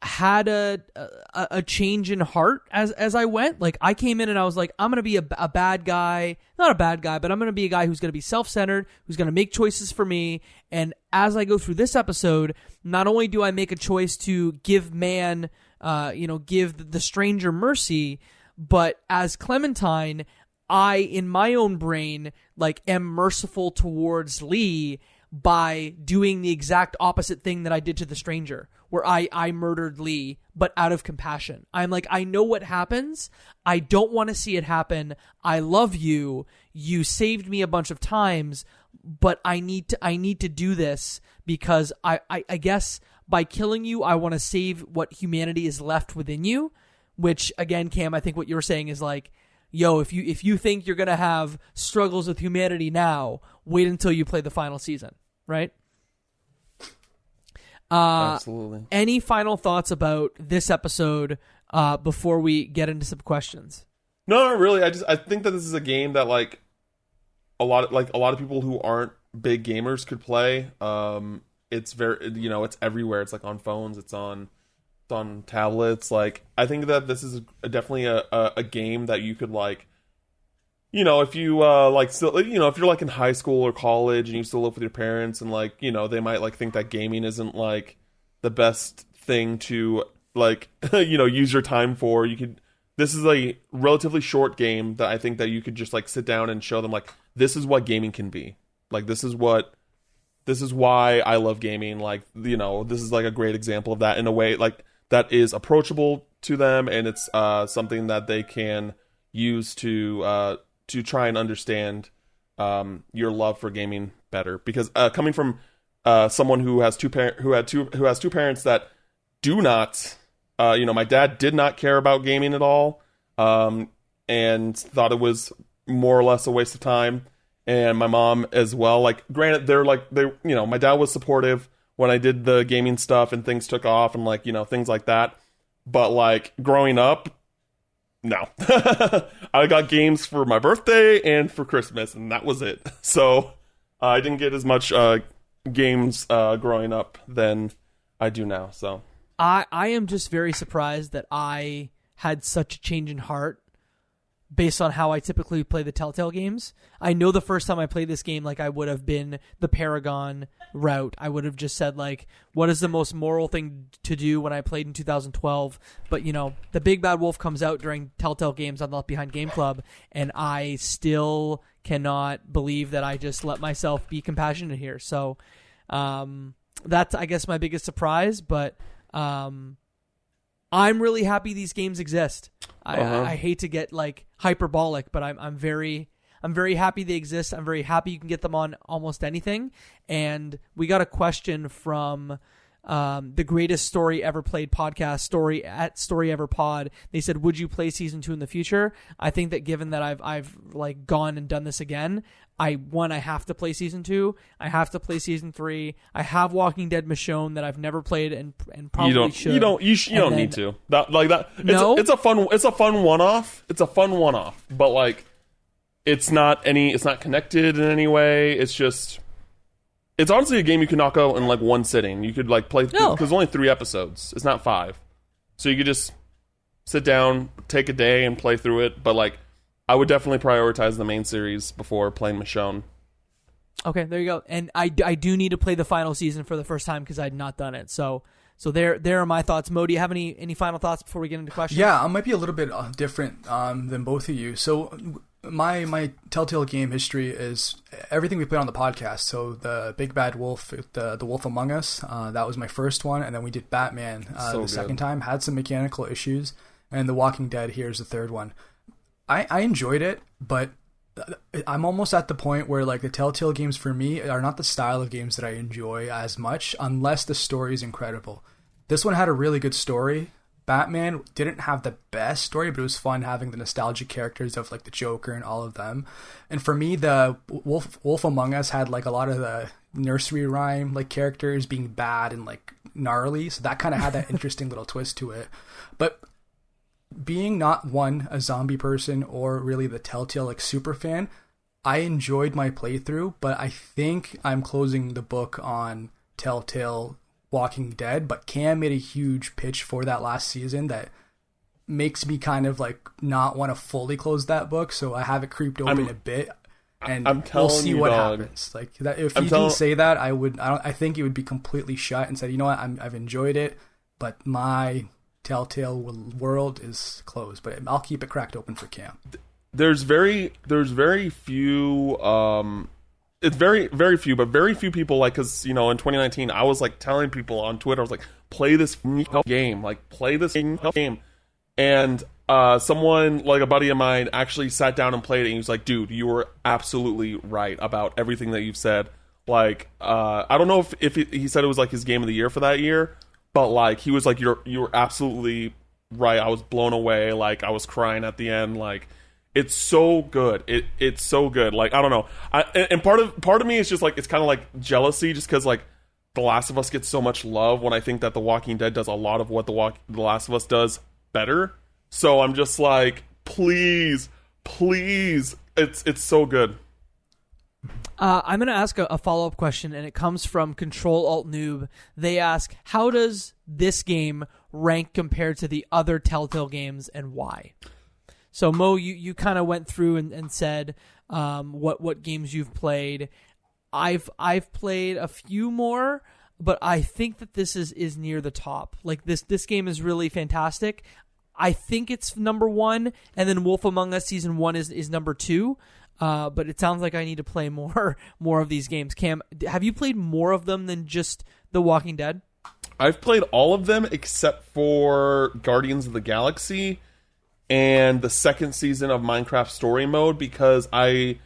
had a change in heart as I went. Like I came in and I was like, I'm gonna be a bad guy, not a bad guy, but I'm gonna be a guy who's gonna be self-centered, who's gonna make choices for me. And as I go through this episode, not only do I make a choice to give give the stranger mercy, but as Clementine, I, in my own brain, like am merciful towards Lee by doing the exact opposite thing that I did to the stranger, where I murdered Lee, but out of compassion. I'm like, I know what happens. I don't want to see it happen. I love you. You saved me a bunch of times, but I need to do this because I guess by killing you, I want to save what humanity is left within you. Which again, Cam, I think what you're saying is like, yo, if you think you're gonna have struggles with humanity now, wait until you play the final season, right?
Absolutely.
Any final thoughts about this episode before we get into some questions?
No, not really. I think that this is a game that like a lot of people who aren't big gamers could play. It's very, it's everywhere. It's like on phones. It's on tablets. Like I think that this is definitely a game that you could like, if you like still, if you're like in high school or college and you still live with your parents, and like they might like think that gaming isn't like the best thing to like use your time for. This is a relatively short game that I think that you could just like sit down and show them like, this is what gaming can be. Like this is why I love gaming. Like this is like a great example of that in a way like that is approachable to them, and it's something that they can use to try and understand your love for gaming better. Because coming from someone who has two parents that do not, my dad did not care about gaming at all, and thought it was more or less a waste of time, and my mom as well. Like, granted, my dad was supportive when I did the gaming stuff and things took off and like, things like that. But like growing up, no. I got games for my birthday and for Christmas, and that was it. So I didn't get as much games growing up than I do now. So
I am just very surprised that I had such a change in heart based on how I typically play the Telltale games. I know the first time I played this game, like I would have been the Paragon route. I would have just said like, what is the most moral thing to do when I played in 2012? But the big bad wolf comes out during Telltale games on Left Behind Game Club, and I still cannot believe that I just let myself be compassionate here. So that's, I guess, my biggest surprise, but I'm really happy these games exist. I hate to get like hyperbolic, but I'm very happy they exist. I'm very happy you can get them on almost anything. And we got a question from the Greatest Story Ever Played podcast, Story Ever Pod. They said, would you play season 2 in the future? I think that given that I've like gone and done this again, I have to play season 2. I have to play season 3. I have Walking Dead Michonne that I've never played and probably should.
You don't need to. It's a fun one-off. It's a fun one-off, but like it's not connected in any way. It's honestly a game you can knock out in like one sitting. You could like play because there's only 3 episodes. It's not 5, so you could just sit down, take a day, and play through it. But like, I would definitely prioritize the main series before playing Michonne.
Okay, there you go. And I do need to play the final season for the first time because I'd not done it. So there are my thoughts. Mo, do you have any final thoughts before we get into questions?
Yeah, I might be a little bit different than both of you. So my Telltale game history is everything we played on the podcast. So the Big Bad Wolf, the Wolf Among Us, that was my first one, and then we did Batman the second time. Had some mechanical issues, and The Walking Dead here's the third one. I enjoyed it, but I'm almost at the point where like the Telltale games for me are not the style of games that I enjoy as much unless the story is incredible. This one had a really good story. Batman didn't have the best story, but it was fun having the nostalgic characters of like the Joker and all of them. And for me, the Wolf Among Us had like a lot of the nursery rhyme like characters being bad and like gnarly, so that kind of had that interesting little twist to it. But being not a zombie person or really the Telltale like super fan, I enjoyed my playthrough, but I think I'm closing the book on Telltale Walking Dead. But Cam made a huge pitch for that last season that makes me kind of like not want to fully close that book, so I have it creeped open a bit, and we'll see what happens. Like that, if you didn't say that, I think it would be completely shut and said, you know what, I've enjoyed it, but my Telltale world is closed, but I'll keep it cracked open for Cam.
There's very few it's very few, but very few people, like, because in 2019 I was like telling people on Twitter, I was like, play this game, like play this game, and someone like a buddy of mine actually sat down and played it, and he was like, dude, you were absolutely right about everything that you've said. Like I don't know if he said it was like his game of the year for that year, but like he was like, you were absolutely right. I was blown away. Like I was crying at the end. Like it's so good. It's so good. Like I don't know. And part of me is just like, it's kind of like jealousy, just because like The Last of Us gets so much love when I think that The Walking Dead does a lot of what The Last of Us does better. So I'm just like, please, it's so good.
I'm going to ask a follow-up question, and it comes from Control Alt Noob. They ask, how does this game rank compared to the other Telltale games, and why? So Mo, you kind of went through and said what games you've played. I've played a few more, but I think that this is near the top. Like this game is really fantastic. I think it's number one, and then Wolf Among Us Season 1 is number 2. But it sounds like I need to play more of these games. Cam, have you played more of them than just The Walking Dead?
I've played all of them except for Guardians of the Galaxy and the second season of Minecraft Story Mode, because I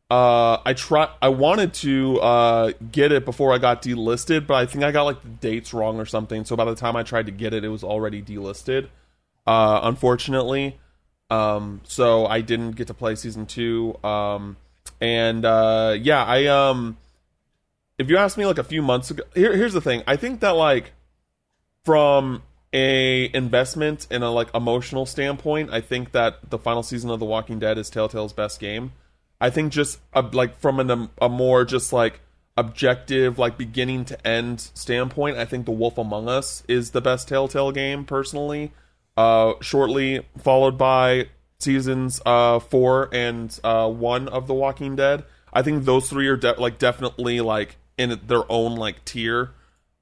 wanted to get it before I got delisted, but I think I got like the dates wrong or something. So by the time I tried to get it, it was already delisted. Unfortunately. So I didn't get to play season 2. If you asked me like a few months ago, here's the thing. I think that like from a investment and a like emotional standpoint, I think that the final season of The Walking Dead is Telltale's best game. I think just like from a more just like objective, like beginning to end standpoint, I think The Wolf Among Us is the best Telltale game personally. Shortly followed by seasons 4 and 1 of The Walking Dead. I think those three are definitely like in their own like tier.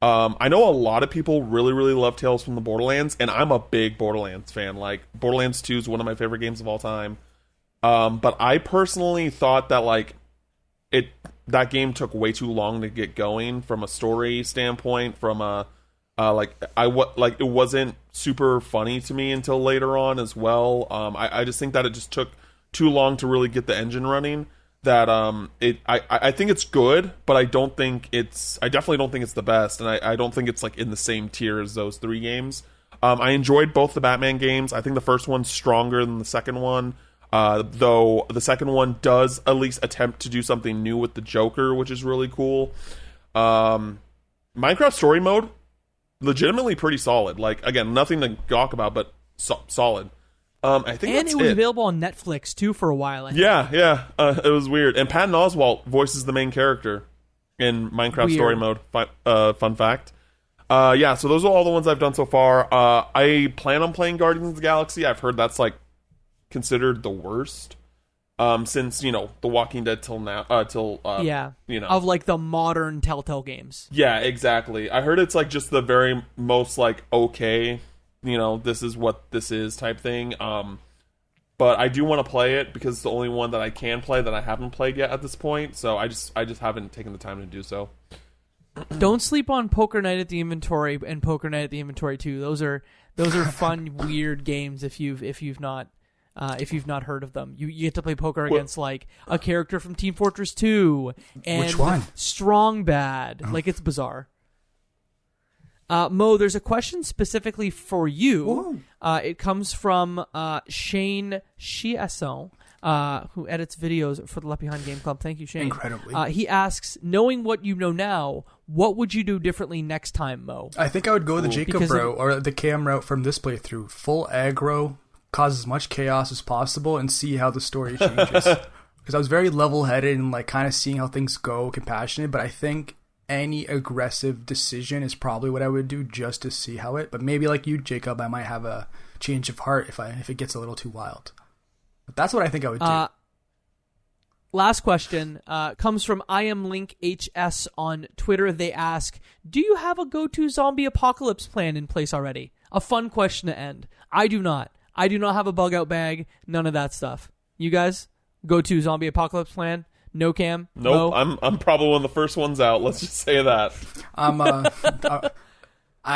I know a lot of people really, really love Tales from the Borderlands, and I'm a big Borderlands fan. Like Borderlands 2 is one of my favorite games of all time. But I personally thought that like that game took way too long to get going from a story standpoint, from a it wasn't super funny to me until later on as well. I just think that it just took too long to really get the engine running. That I think it's good, but I definitely don't think it's the best, and I don't think it's like in the same tier as those three games. I enjoyed both the Batman games. I think the first one's stronger than the second one, though the second one does at least attempt to do something new with the Joker, which is really cool. Minecraft Story Mode, legitimately pretty solid. Like, again, nothing to gawk about, but solid. I think
and it was available on Netflix too for a while. I think.
Yeah. It was weird. And Patton Oswalt voices the main character in Minecraft Story Mode. Fun fact. Yeah, so those are all the ones I've done so far. I plan on playing Guardians of the Galaxy. I've heard that's like considered the worst. Since, you know, The Walking Dead till now, you know,
of like the modern Telltale games.
Yeah, exactly. I heard it's like just the very most like, okay, you know, this is what this is type thing. But I do want to play it because it's the only one that I can play that I haven't played yet at this point. So I just haven't taken the time to do so.
Don't sleep on Poker Night at the Inventory and Poker Night at the Inventory 2. Those are fun, weird games if you've not heard of them. You get to play poker against like a character from Team Fortress 2 and
which one?
Strong Bad. Oh. Like, it's bizarre. Mo, there's a question specifically for you. It comes from Shane Chiasson, who edits videos for the Left Behind Game Club. Thank you, Shane.
Incredibly.
He asks, knowing what you know now, what would you do differently next time, Mo?
I think I would go the Jacob route or the Cam route from this playthrough. Full aggro, cause as much chaos as possible, and see how the story changes. Because I was very level-headed and like kind of seeing how things go, compassionate, but I think any aggressive decision is probably what I would do just to see how it. But maybe like you, Jacob, I might have a change of heart if it gets a little too wild. But that's what I think I would do.
Last question comes from IamLinkHS on Twitter. They ask, do you have a go-to zombie apocalypse plan in place already? A fun question to end. I do not. I do not have a bug-out bag. None of that stuff. You guys? Go-to zombie apocalypse plan? No, Cam?
Nope.
No?
I'm probably one of the first ones out. Let's just say that.
I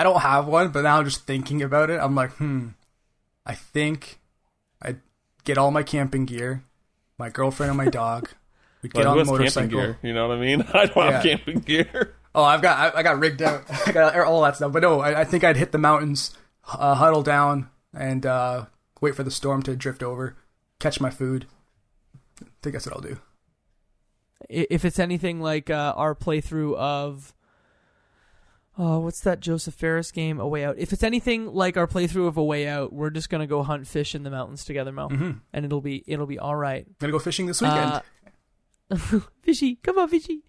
don't have one, but now I'm just thinking about it. I'm like, I think I'd get all my camping gear, my girlfriend and my dog. We'd get on the motorcycle.
Gear, you know what I mean? I don't have camping gear.
Oh, I got rigged out. I got all that stuff. But no, I think I'd hit the mountains, huddle down, and wait for the storm to drift over, catch my food. I think that's what I'll do.
If it's anything like our playthrough of what's that Joseph Ferris game, A Way Out? If it's anything like our playthrough of A Way Out, we're just gonna go hunt fish in the mountains together, Mo, and it'll be all right.
I'm gonna go fishing this weekend.
Fishy, come on, fishy.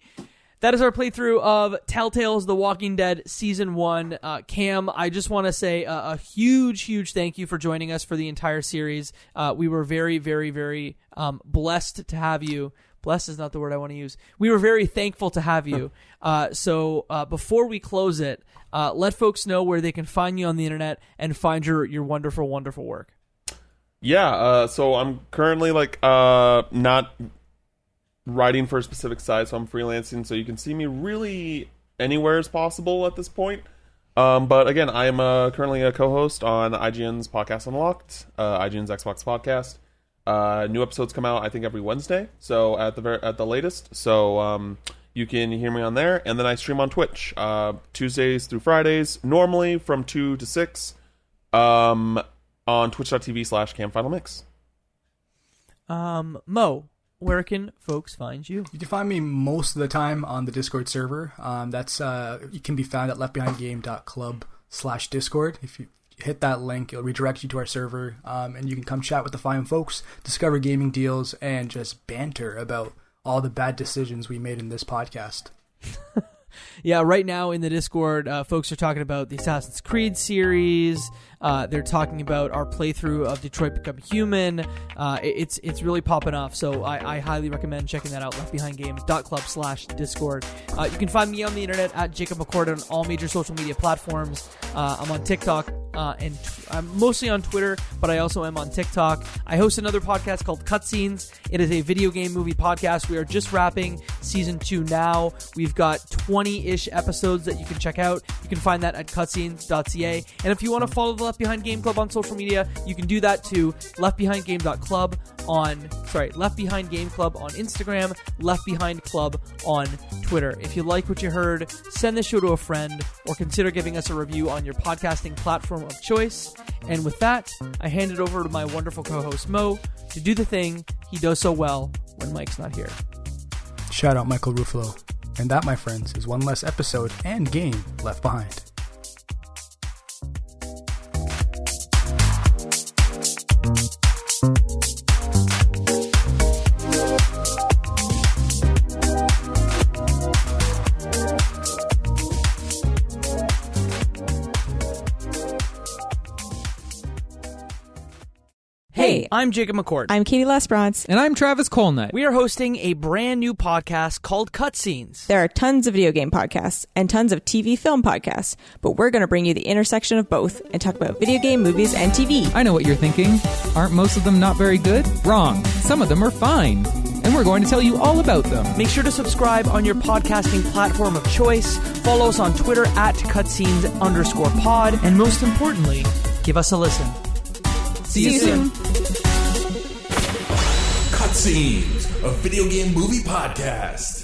That is our playthrough of Telltale's The Walking Dead Season 1. Cam, I just want to say a huge, huge thank you for joining us for the entire series. We were very, very, very blessed to have you. Blessed is not the word I want to use. We were very thankful to have you. So before we close it, let folks know where they can find you on the internet and find your wonderful, wonderful work.
Yeah, so I'm currently not writing for a specific site, so I'm freelancing, so you can see me really anywhere as possible at this point. But again, I am currently a co-host on IGN's Podcast Unlocked, IGN's Xbox podcast. New episodes come out, I think, every Wednesday, so at the latest. So you can hear me on there, and then I stream on Twitch Tuesdays through Fridays, normally from 2 to 6, on twitch.tv/CamFinalMix.
Mo, where can folks find you?
You can find me most of the time on the Discord server. That's you can be found at leftbehindgame.club/Discord. If you hit that link, it'll redirect you to our server, and you can come chat with the fine folks, discover gaming deals, and just banter about all the bad decisions we made in this podcast.
Yeah, right now in the Discord, folks are talking about the Assassin's Creed series. They're talking about our playthrough of Detroit Become Human. It's really popping off, so I highly recommend checking that out, leftbehindgames.club/Discord. You can find me on the internet at Jacob McCord on all major social media platforms. I'm on TikTok, and I'm mostly on Twitter, but I also am on TikTok. I host another podcast called Cutscenes. It is a video game movie podcast. We are just wrapping Season 2 now. We've got 20-ish episodes that you can check out. You can find that at cutscenes.ca. And if you want to follow the Left Behind Game Club on social media, you can do that to leftbehindgame.club Left Behind Game Club on Instagram, Left Behind Club on Twitter. If you like what you heard, send this show to a friend or consider giving us a review on your podcasting platform of choice. And with that, I hand it over to my wonderful co-host Mo to do the thing he does so well when Mike's not here.
Shout out Michael Ruffalo. And that, my friends, is one less episode and game left behind.
I'm Jacob McCord.
I'm Katie Lesbrance.
And I'm Travis Colnett.
We are hosting a brand new podcast called Cutscenes.
There are tons of video game podcasts and tons of TV film podcasts, but we're going to bring you the intersection of both and talk about video game, movies, and TV.
I know what you're thinking. Aren't most of them not very good? Wrong. Some of them are fine. And we're going to tell you all about them.
Make sure to subscribe on your podcasting platform of choice. Follow us on Twitter at cutscenes_pod. And most importantly, give us a listen.
See you soon.
Cutscenes, a video game movie podcast.